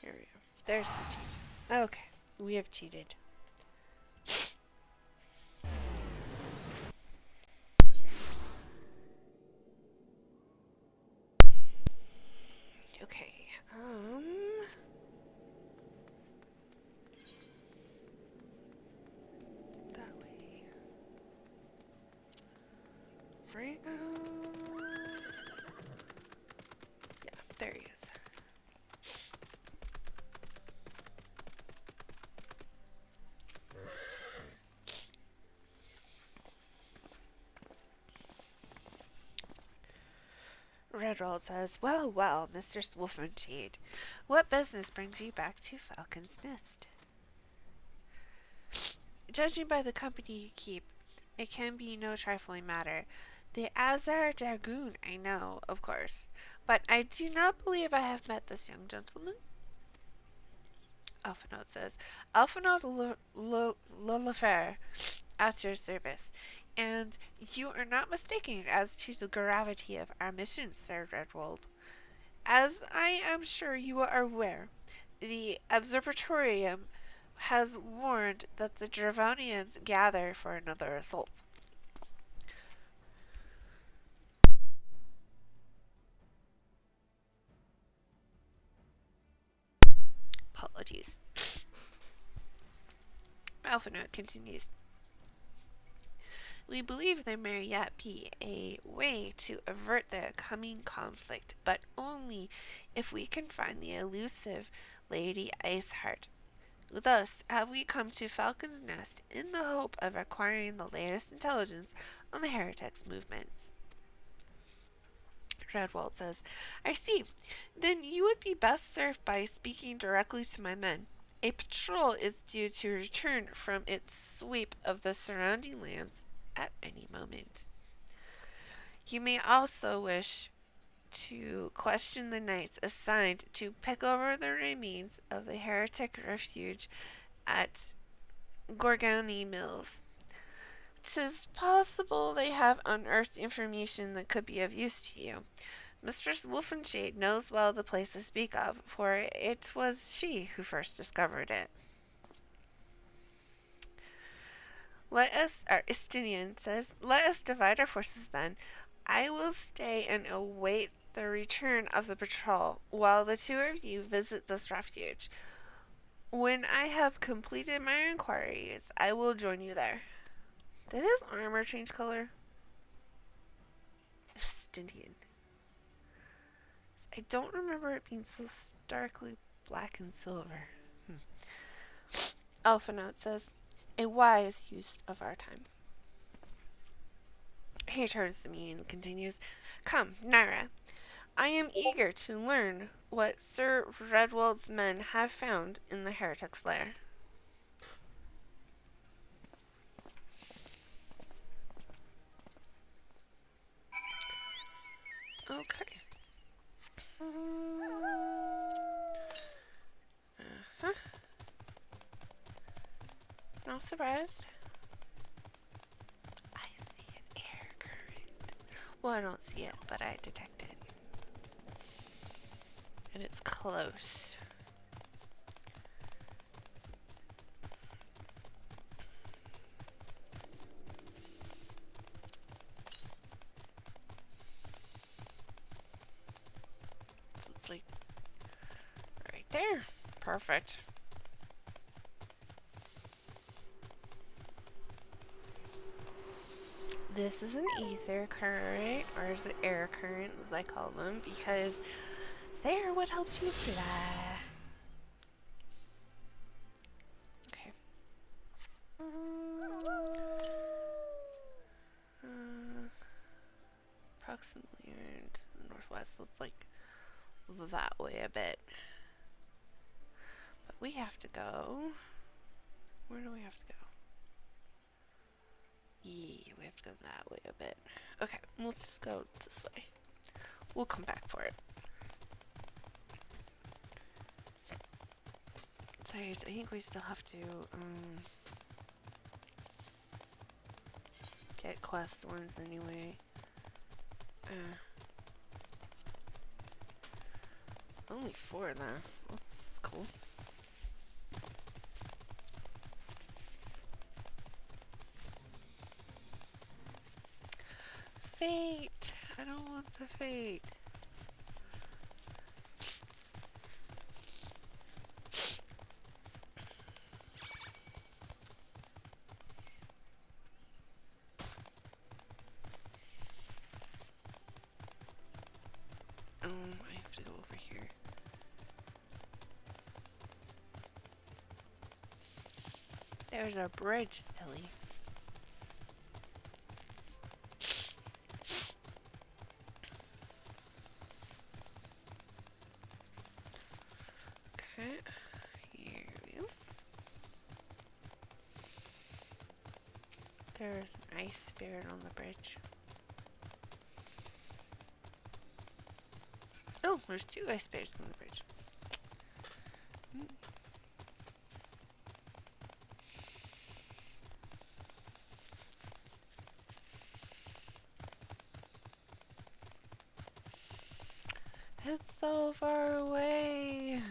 Here we go. There's the cheat. Okay. We have cheated. Okay, that way. Right? Yeah, there he is. Redwald says, "Well, well, Mr. Wulfenshade, what business brings you back to Falcon's Nest? Judging by the company you keep, it can be no trifling matter. The Azar Dragoon, I know, of course, but I do not believe I have met this young gentleman." Alphinaud says, "Alphinaud Lullafer, at your service. And you are not mistaken as to the gravity of our mission, Sir Redwald. As I am sure you are aware, the Observatorium has warned that the Dravonians gather for another assault." Apologies. Alphinaud continues, "We believe there may yet be a way to avert the coming conflict, but only if we can find the elusive Lady Iceheart. Thus have we come to Falcon's Nest in the hope of acquiring the latest intelligence on the Heretics' movements." Redwald says, "I see. Then you would be best served by speaking directly to my men. A patrol is due to return from its sweep of the surrounding lands at any moment. You may also wish to question the knights assigned to pick over the remains of the heretic refuge at Gorgani Mills. 'Tis possible they have unearthed information that could be of use to you. Mistress Wulfenshade knows well the place I speak of, for it was she who first discovered it." Istinian says, "Let us divide our forces then. I will stay and await the return of the patrol, while the two of you visit this refuge. When I have completed my inquiries, I will join you there." Did his armor change color? Istinian. I don't remember it being so starkly black and silver. Alphinaud says, "A wise use of our time." He turns to me and continues, "Come, Nyra. I am eager to learn what Sir Redwald's men have found in the heretic's lair." Okay. Not surprised. I see an air current. Well, I don't see it, but I detect it. And it's close. So it's like right there. Perfect. This is an ether current, or is it air current as I call them, because they are what helps you fly. Okay. Approximately around the northwest. Let's like that way a bit. But we have to go. Where do we have to go? Yeah, we have to go that way a bit. Okay, let's just go this way. We'll come back for it. Besides, I think we still have to get quest ones anyway. Only 4 though. That's cool. Fate! I don't want the fate. have to go over here. There's a bridge, silly. Okay, here we go. There's an ice spirit on the bridge. Oh, there's 2 ice spirits on the bridge. It's so far away.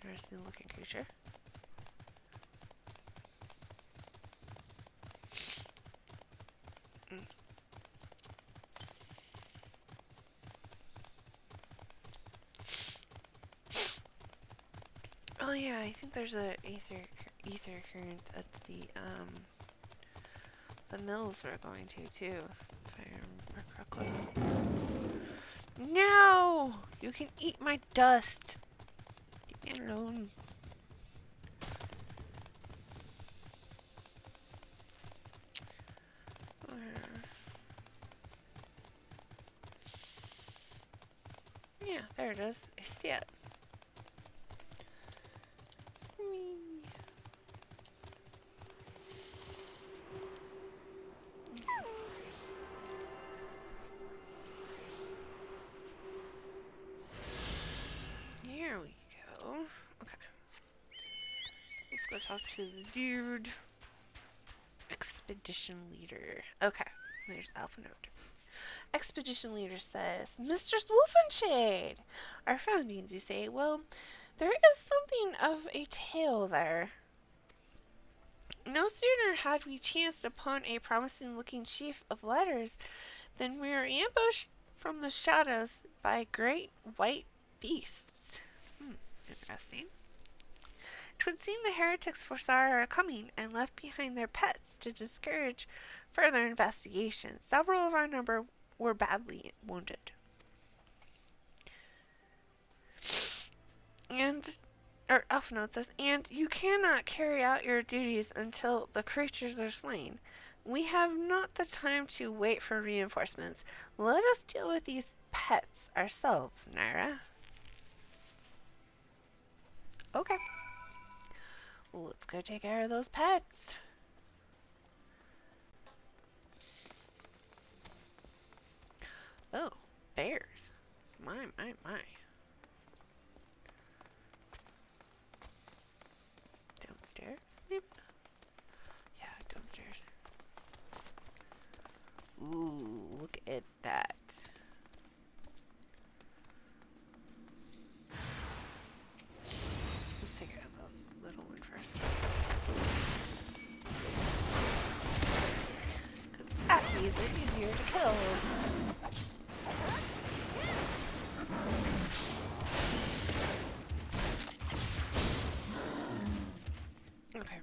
Interesting looking creature. Oh yeah, I think there's a ether current at the mills we're going to too, if I remember correctly. No! You can eat my dust! Leave me alone. Yeah, there it is. I see it. Here we go. Okay. Let's go talk to the dude. Expedition leader. Okay. There's Alphinaud. Expedition leader says, Mistress Wulfenshade! Our foundings, you say? Well, there is something of a tale there. No sooner had we chanced upon a promising-looking sheaf of letters than we were ambushed from the shadows by great white beasts. Interesting. 'Twould seem the heretics foresaw our coming and left behind their pets to discourage further investigation. Several of our number were badly wounded. Alphinaud says, and you cannot carry out your duties until the creatures are slain. We have not the time to wait for reinforcements. Let us deal with these pets ourselves, Nyra. Okay. Well, let's go take care of those pets. Oh, bears. My. Downstairs, maybe? Yeah, downstairs. Ooh, look at that. Let's take out the little one first. Because that means they're easier to kill. Okay.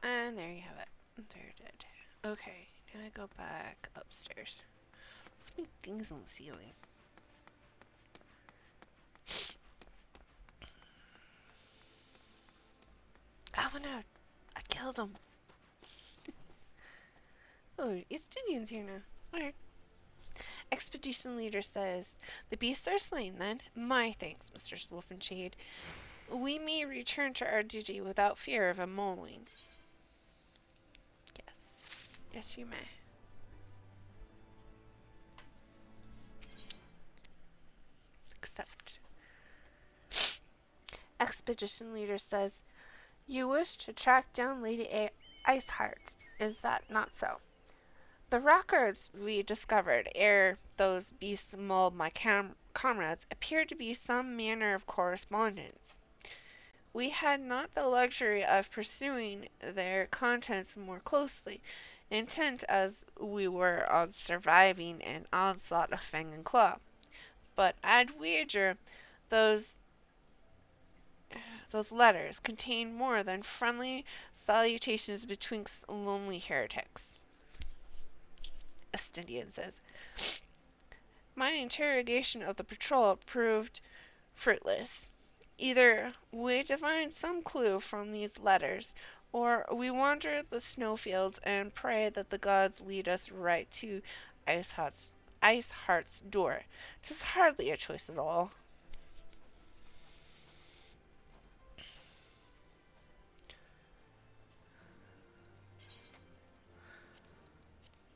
And there you have it. They're dead. Okay, now I go back upstairs. So many things on the ceiling. Alphinaud! I killed him! Oh, Estinian's here now. Alright. Expedition leader says, the beasts are slain then. My thanks, Mistress Wulfenshade. We may return to our duty without fear of a mauling. Yes. Yes, you may. Accept. Expedition leader says, you wish to track down Lady Iceheart. Is that not so? The records we discovered ere those beasts mauled my comrades appeared to be some manner of correspondence. We had not the luxury of pursuing their contents more closely, intent as we were on surviving an onslaught of fang and claw. But I'd wager those letters contain more than friendly salutations betwixt lonely heretics. Estidian says. My interrogation of the patrol proved fruitless. Either we divine some clue from these letters, or we wander the snowfields and pray that the gods lead us right to Iceheart's door. 'Tis hardly a choice at all.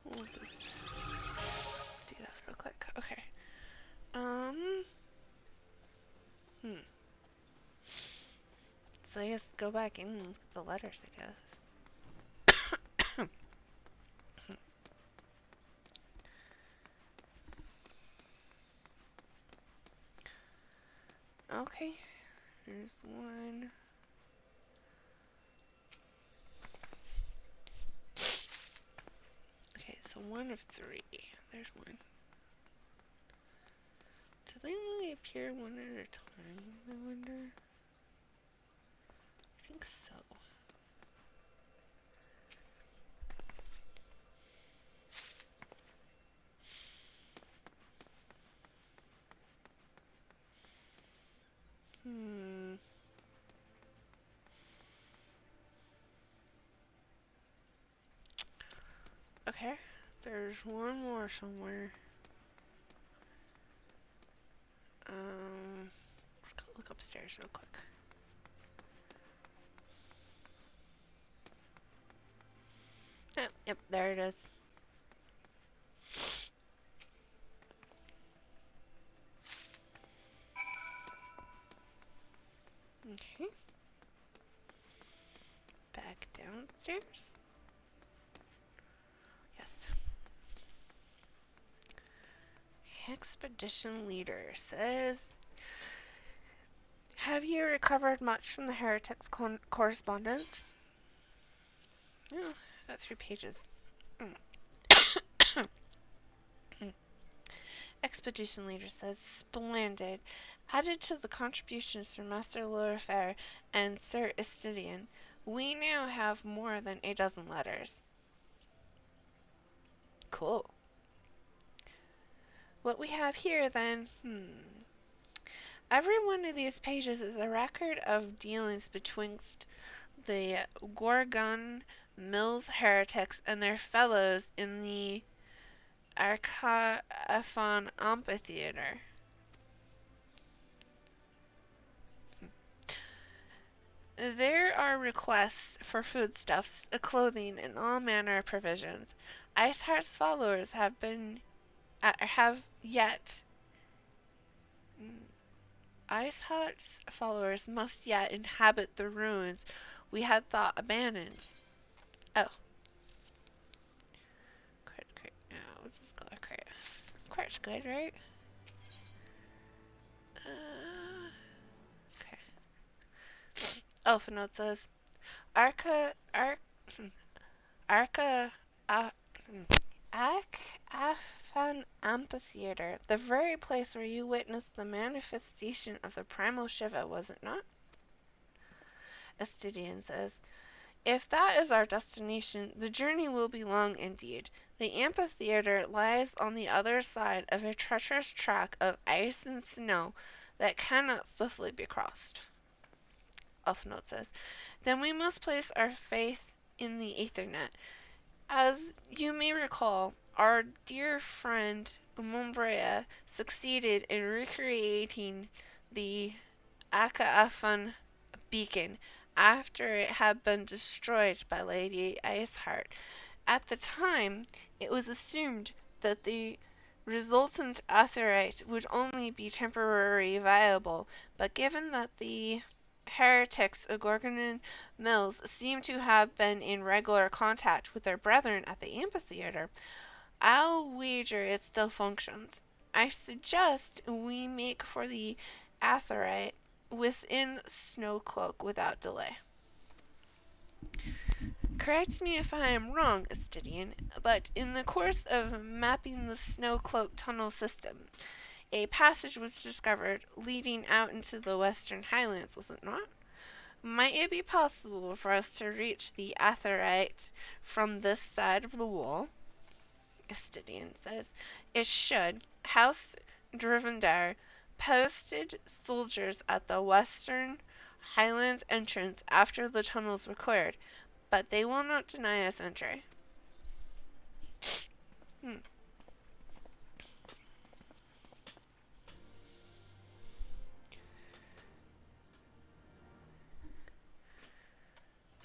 We'll just do that real quick. Okay. So I guess go back and look at the letters, I guess. Okay. There's one. Okay, so one of three. There's one. Do they only appear one at a time, I wonder? I think so. Okay, there's one more somewhere. Just go look upstairs real quick. Yep, there it is. Okay. Back downstairs. Yes. Expedition leader says, have you recovered much from the Heretic's correspondence? Oh, I got 3 pages. Expedition leader says, splendid. Added to the contributions from Master Lorifer and Sir Estidian, we now have more than 12 letters. Cool. What we have here then, every one of these pages is a record of dealings betwixt the Gorgon Mills heretics and their fellows in the Out Amphitheatre. There are requests for foodstuffs, clothing, and all manner of provisions. Iceheart's followers Iceheart's followers must yet inhabit the ruins we had thought abandoned. Oh. Crate. What's this called? Crate. Crate's good, right? Okay. Alphinaud says, Out the Amphitheatre, the very place where you witnessed the manifestation of the primal Shiva, was it not? Estidian says, if that is our destination, the journey will be long indeed. The amphitheatre lies on the other side of a treacherous track of ice and snow that cannot swiftly be crossed. Alphinaud says, then we must place our faith in the Aethernet. As you may recall, our dear friend Umbrea succeeded in recreating the Akaafan beacon after it had been destroyed by Lady Iceheart. At the time, it was assumed that the resultant aetherite would only be temporarily viable, but given that the heretics of Gorgon Mills seem to have been in regular contact with their brethren at the amphitheatre, I'll wager it still functions. I suggest we make for the aetherite within Snowcloak without delay. Correct me if I am wrong, Estidian, but in the course of mapping the Snowcloak tunnel system, a passage was discovered leading out into the Western Highlands, was it not? Might it be possible for us to reach the aetherite from this side of the wall? Estidian says, it should. House Drivendar posted soldiers at the western Highlands entrance after the tunnels were cleared, but they will not deny us entry.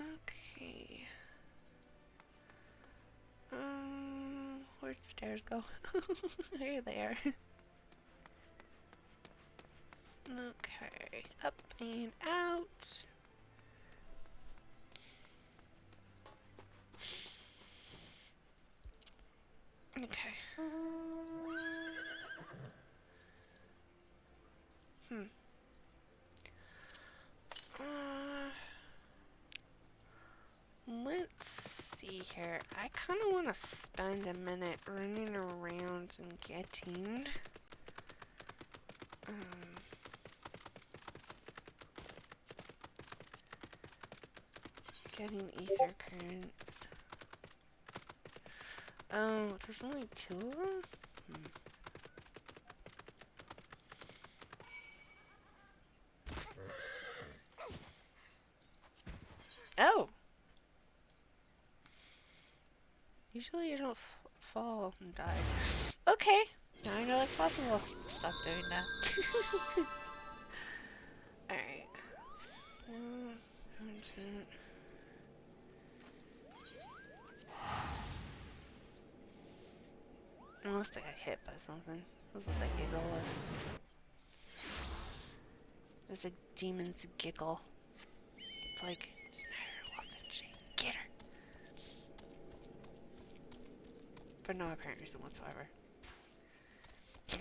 Okay. Where'd stairs go? Here they are. Okay, up and out. Okay. Let's see here. I kind of want to spend a minute running around and getting ether currents. Oh, there's only 2 of them? Oh! Usually you don't fall and die. Okay, now I know it's possible. Stop doing that. Alright. Unless I got hit by something. What was that giggle was? There's a demon's giggle. It's like, it's Nyra Wulfenshade. Get her! For no apparent reason whatsoever. Okay.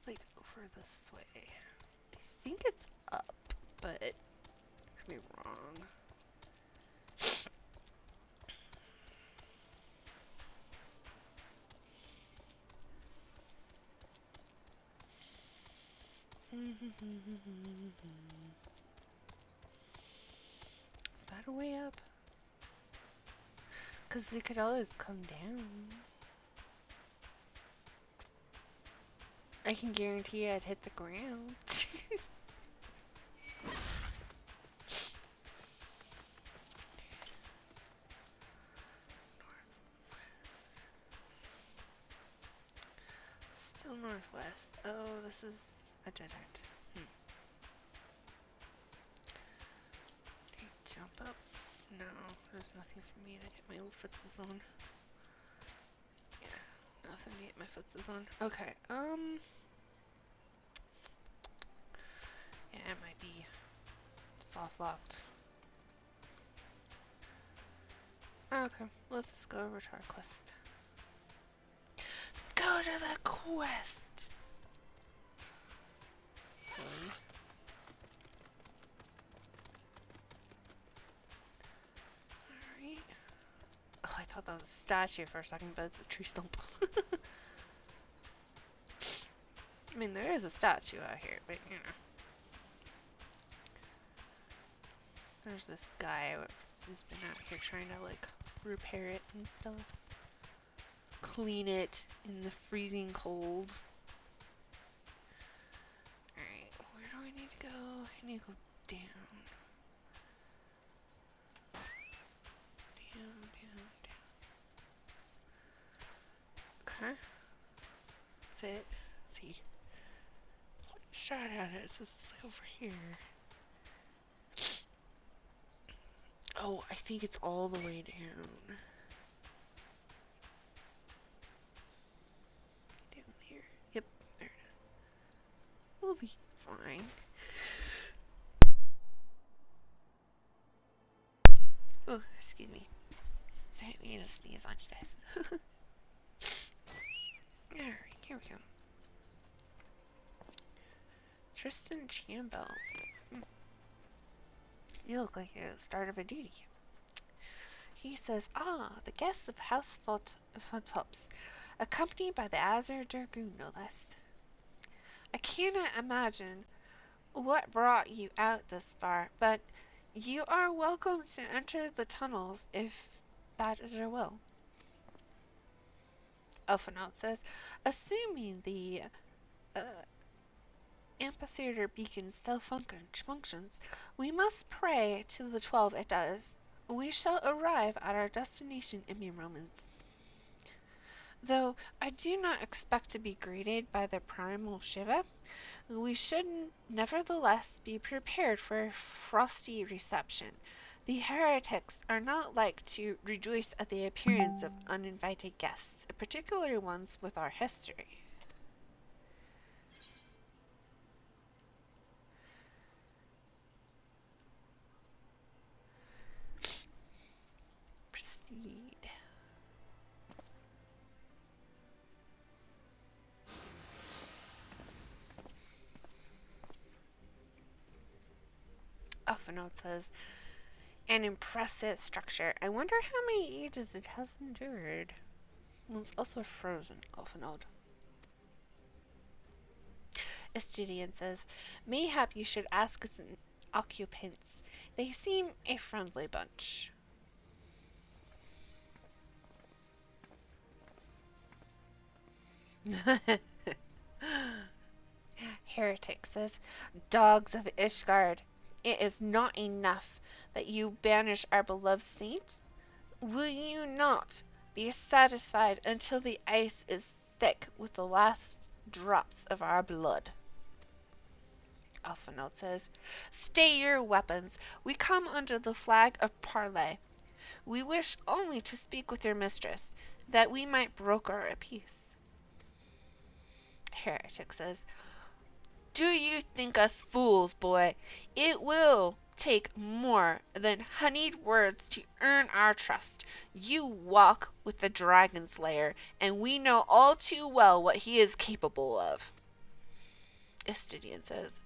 Like over this way. I think it's up, but I could be wrong. Is that a way up? Because they could always come down. I can guarantee I'd hit the ground. Still northwest. Oh, this is a dead end. Can I jump up? No, there's nothing for me to get my little footses on. Yeah, nothing to get my footses on. Okay, yeah, it might be soft locked. Okay, let's just go over to our quest. Go to the quest! Sorry. Alright. Oh, I thought that was a statue for a second, but it's a tree stump. I mean, there is a statue out here, but you know. There's this guy who's been out here trying to, like, repair it and stuff. Clean it in the freezing cold. Alright, where do I need to go? I need to go down. Down. Okay. That's it. Let's see. Shot at it. So it's like over here. Oh, I think it's all the way down. Down here. Yep, there it is. We'll be fine. Oh, excuse me. Didn't mean to sneeze on you guys. Alright, here we go. Tristan Chambo. You look like a start of a duty. He says, the guests of House Fotops, accompanied by the Azure Dragoon, no less. I cannot imagine what brought you out this far, but you are welcome to enter the tunnels if that is your will. Alphinaud says, assuming the amphitheater beacon still functions, we must pray to the 12 it does. We shall arrive at our destination in mere moments. Though I do not expect to be greeted by the primal Shiva, we should nevertheless be prepared for a frosty reception. The heretics are not like to rejoice at the appearance of uninvited guests, particularly ones with our history. Proceed. Alphinaud says, an impressive structure. I wonder how many ages it has endured. Well, it's also frozen, Alphinaud. Estudiant says, mayhap you should ask its occupants. They seem a friendly bunch. Heretic says, dogs of Ishgard, it is not enough that you banish our beloved saint. Will you not be satisfied until the ice is thick with the last drops of our blood? Alphinaud says, stay your weapons. We come under the flag of parley. We wish only to speak with your mistress, that we might broker a peace. Heretic says, do you think us fools, boy? It will take more than honeyed words to earn our trust. You walk with the Dragon Slayer, and we know all too well what he is capable of. Estudiant says,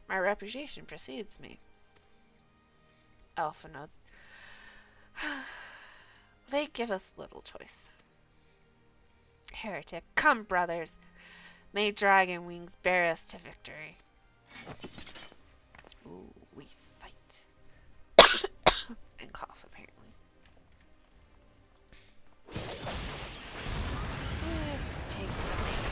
my reputation precedes me. Alphinaud, they give us little choice. Heretic, come, brothers. May dragon wings bear us to victory. Ooh, we fight. And cough, apparently. Let's take the mage.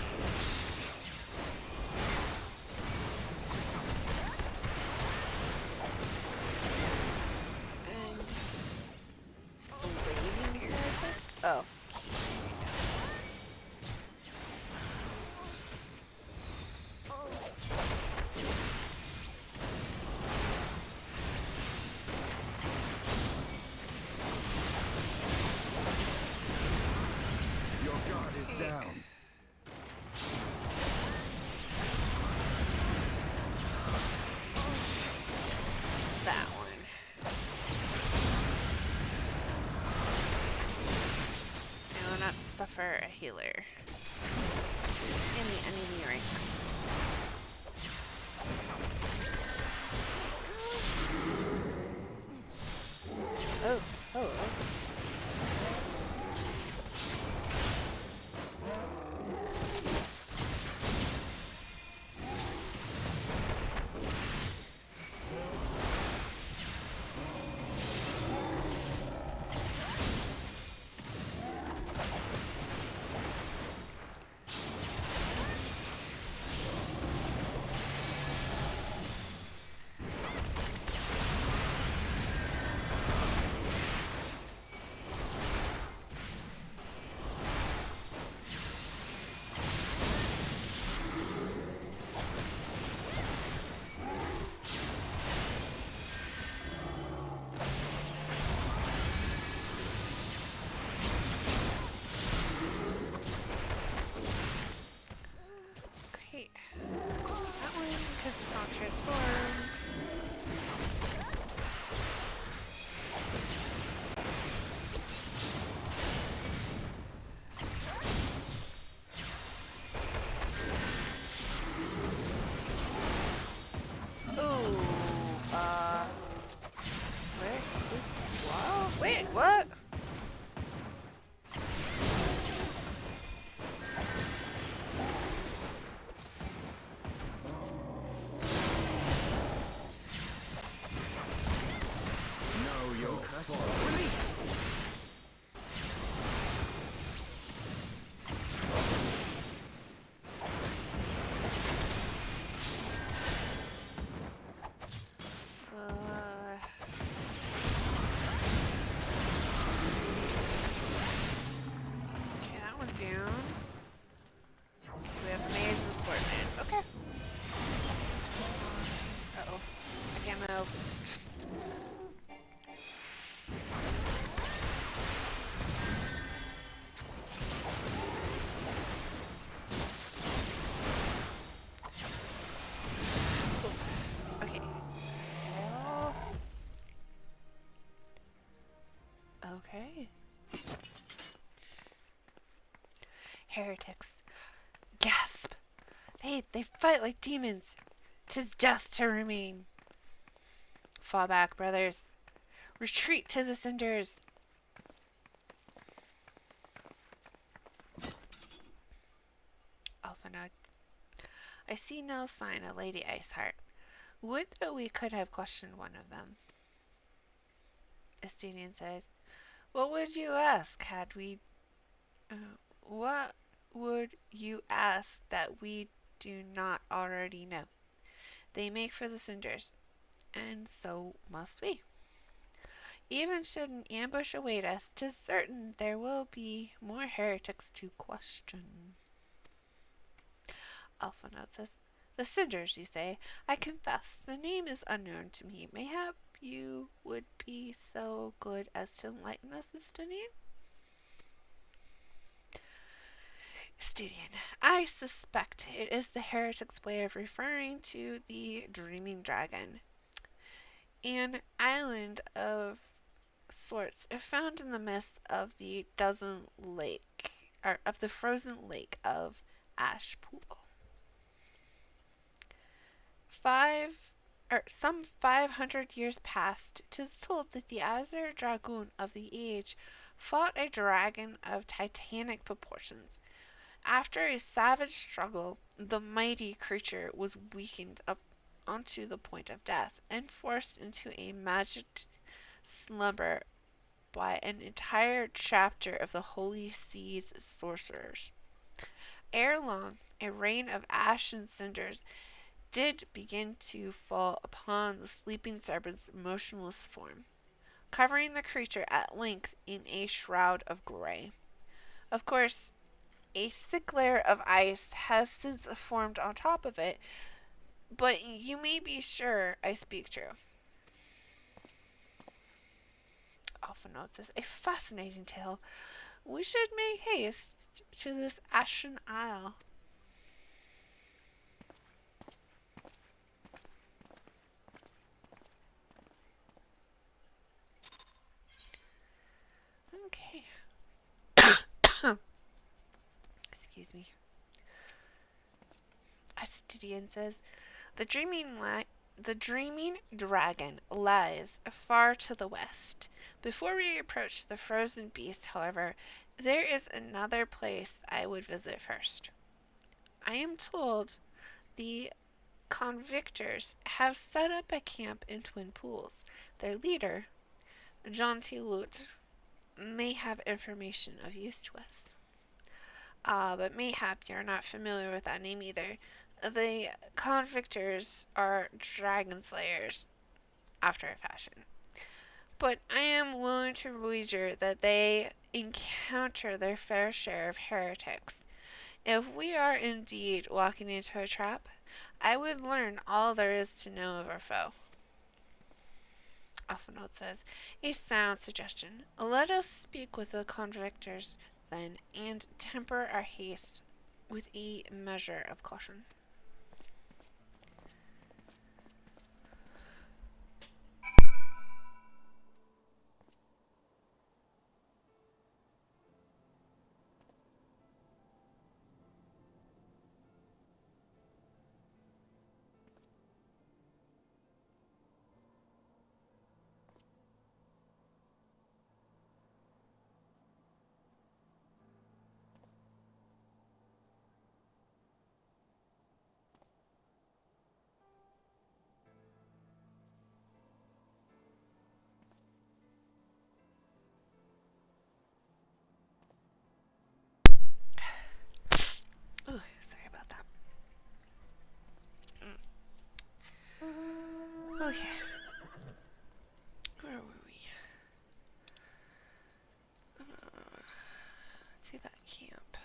And Raging Heretic? Oh. Down. That one. I will not suffer a healer in the enemy ranks. Oh. Heretics. Gasp! They fight like demons. 'Tis death to remain. Fall back, brothers. Retreat to the cinders. Alphinaud. I see no sign of Lady Iceheart. Would that we could have questioned one of them. Estinian said, What would you ask had we... what would you ask that we do not already know? They make for the cinders, and so must we. Even should an ambush await us, 'tis certain there will be more heretics to question. Alphinaud says, The cinders, you say? I confess, the name is unknown to me. Mayhap you would be so good as to enlighten us, Estinian? Estinian, I suspect it is the heretic's way of referring to the Dreaming Dragon, an island of sorts found in the midst of the frozen lake of Ash Pool. Some 500 years past, 'tis told that the Azure Dragoon of the age fought a dragon of titanic proportions. After a savage struggle, the mighty creature was weakened up onto the point of death and forced into a magic slumber by an entire chapter of the Holy Sea's sorcerers. Ere long, a rain of ash and cinders did begin to fall upon the sleeping serpent's motionless form, covering the creature at length in a shroud of gray. Of course, a thick layer of ice has since formed on top of it, but you may be sure I speak true. Alphinaud says, A fascinating tale. We should make haste to this Ashen Isle. Okay. Excuse me. Astidian says, The dreaming dragon lies far to the west. Before we approach the frozen beast, however, there is another place I would visit first. I am told the Convictors have set up a camp in Twin Pools. Their leader, John T. Lute, may have information of use to us. But mayhap you're not familiar with that name either. The Convictors are dragon slayers, after a fashion. But I am willing to wager that they encounter their fair share of heretics. If we are indeed walking into a trap, I would learn all there is to know of our foe. Alphinaud says, A sound suggestion. Let us speak with the Convictors then, and temper our haste with a measure of caution. Ooh, sorry about that. Okay. Where were we? See that camp.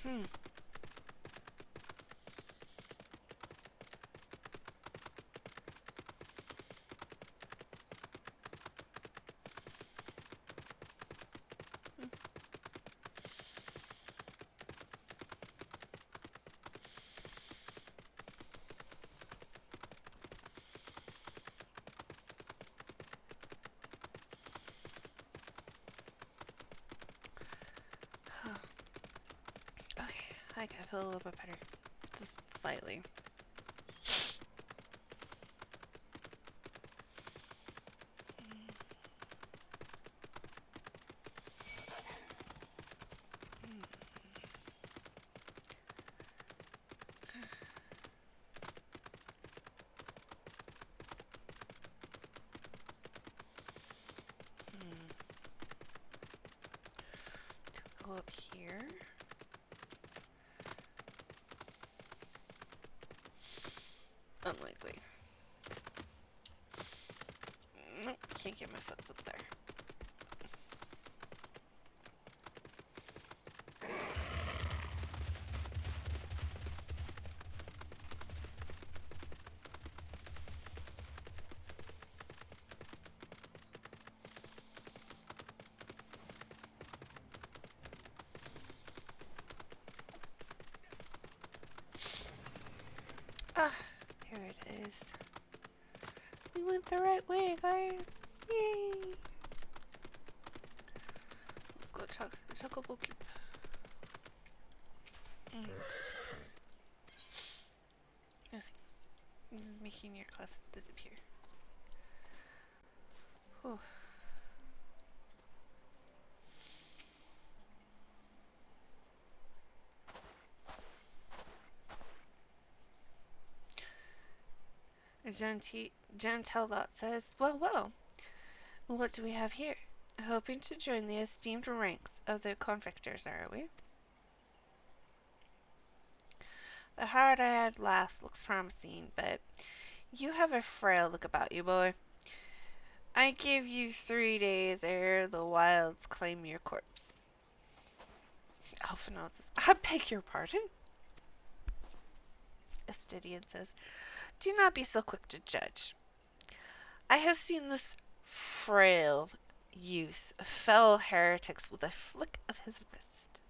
Hmm. Okay, I feel a little bit better. Just slightly. Go up here. Unlikely. Nope, can't get my foot up there. Ah, there it is. We went the right way, guys. Yay! Let's go Chocobo Cube. Yes. Making your quest disappear. Whew. Gentelot says, well, what do we have here? Hoping to join the esteemed ranks of the Convictors, are we? The heart I had last looks promising, but you have a frail look about you, boy. I give you 3 days ere the wilds claim your corpse. Alphinaud says, I beg your pardon? Estidian says, do not be so quick to judge. I have seen this frail youth fell heretics with a flick of his wrist.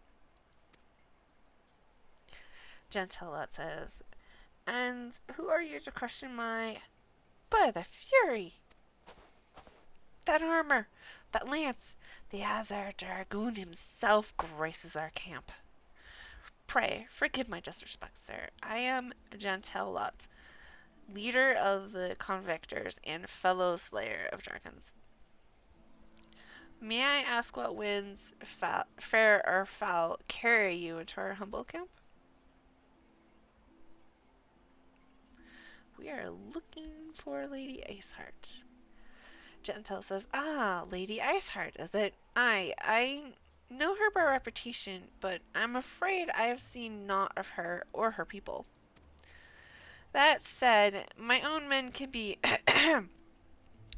Gentelot says, and who are you to question my... By the fury! That armor, that lance, the Azar Dragoon himself graces our camp. Pray, forgive my disrespect, sir. I am Gentelot, leader of the Convictors and fellow slayer of dragons. May I ask what winds, fair or foul, carry you into our humble camp? We are looking for Lady Iceheart. Gentel says, ah, Lady Iceheart, is it? I know her by reputation, but I'm afraid I have seen naught of her or her people. That said, my own men can be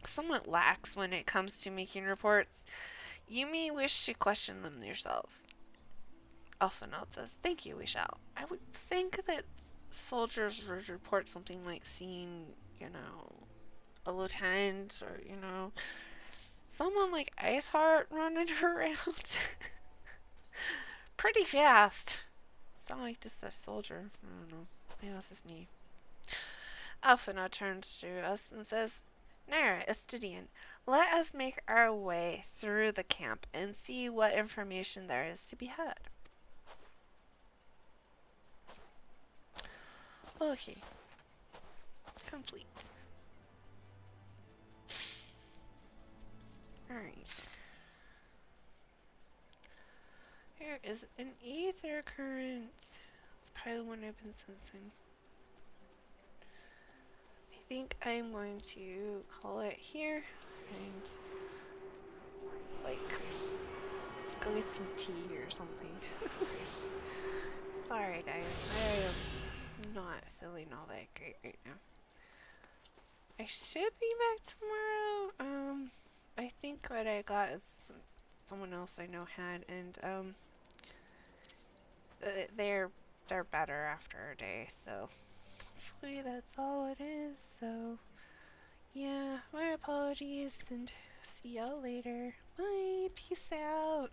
somewhat lax when it comes to making reports. You may wish to question them yourselves. Alphinaud says, thank you, we shall. I would think that soldiers would report something like seeing, a lieutenant or, someone like Iceheart running around pretty fast. It's not like just a soldier. I don't know. Maybe that's just me. Alphinaud turns to us and says, Nyra, Estidian, let us make our way through the camp and see what information there is to be had. Okay. Complete. Alright. Here is an ether current. It's probably the one I've been sensing. I think I'm going to call it here and go get some tea or something. Sorry guys, I am not feeling all that great right now. I should be back tomorrow. I think what I got is someone else I know had, and they're better after a day, so hopefully that's all it is. So yeah, my apologies, and see y'all later. Bye, peace out.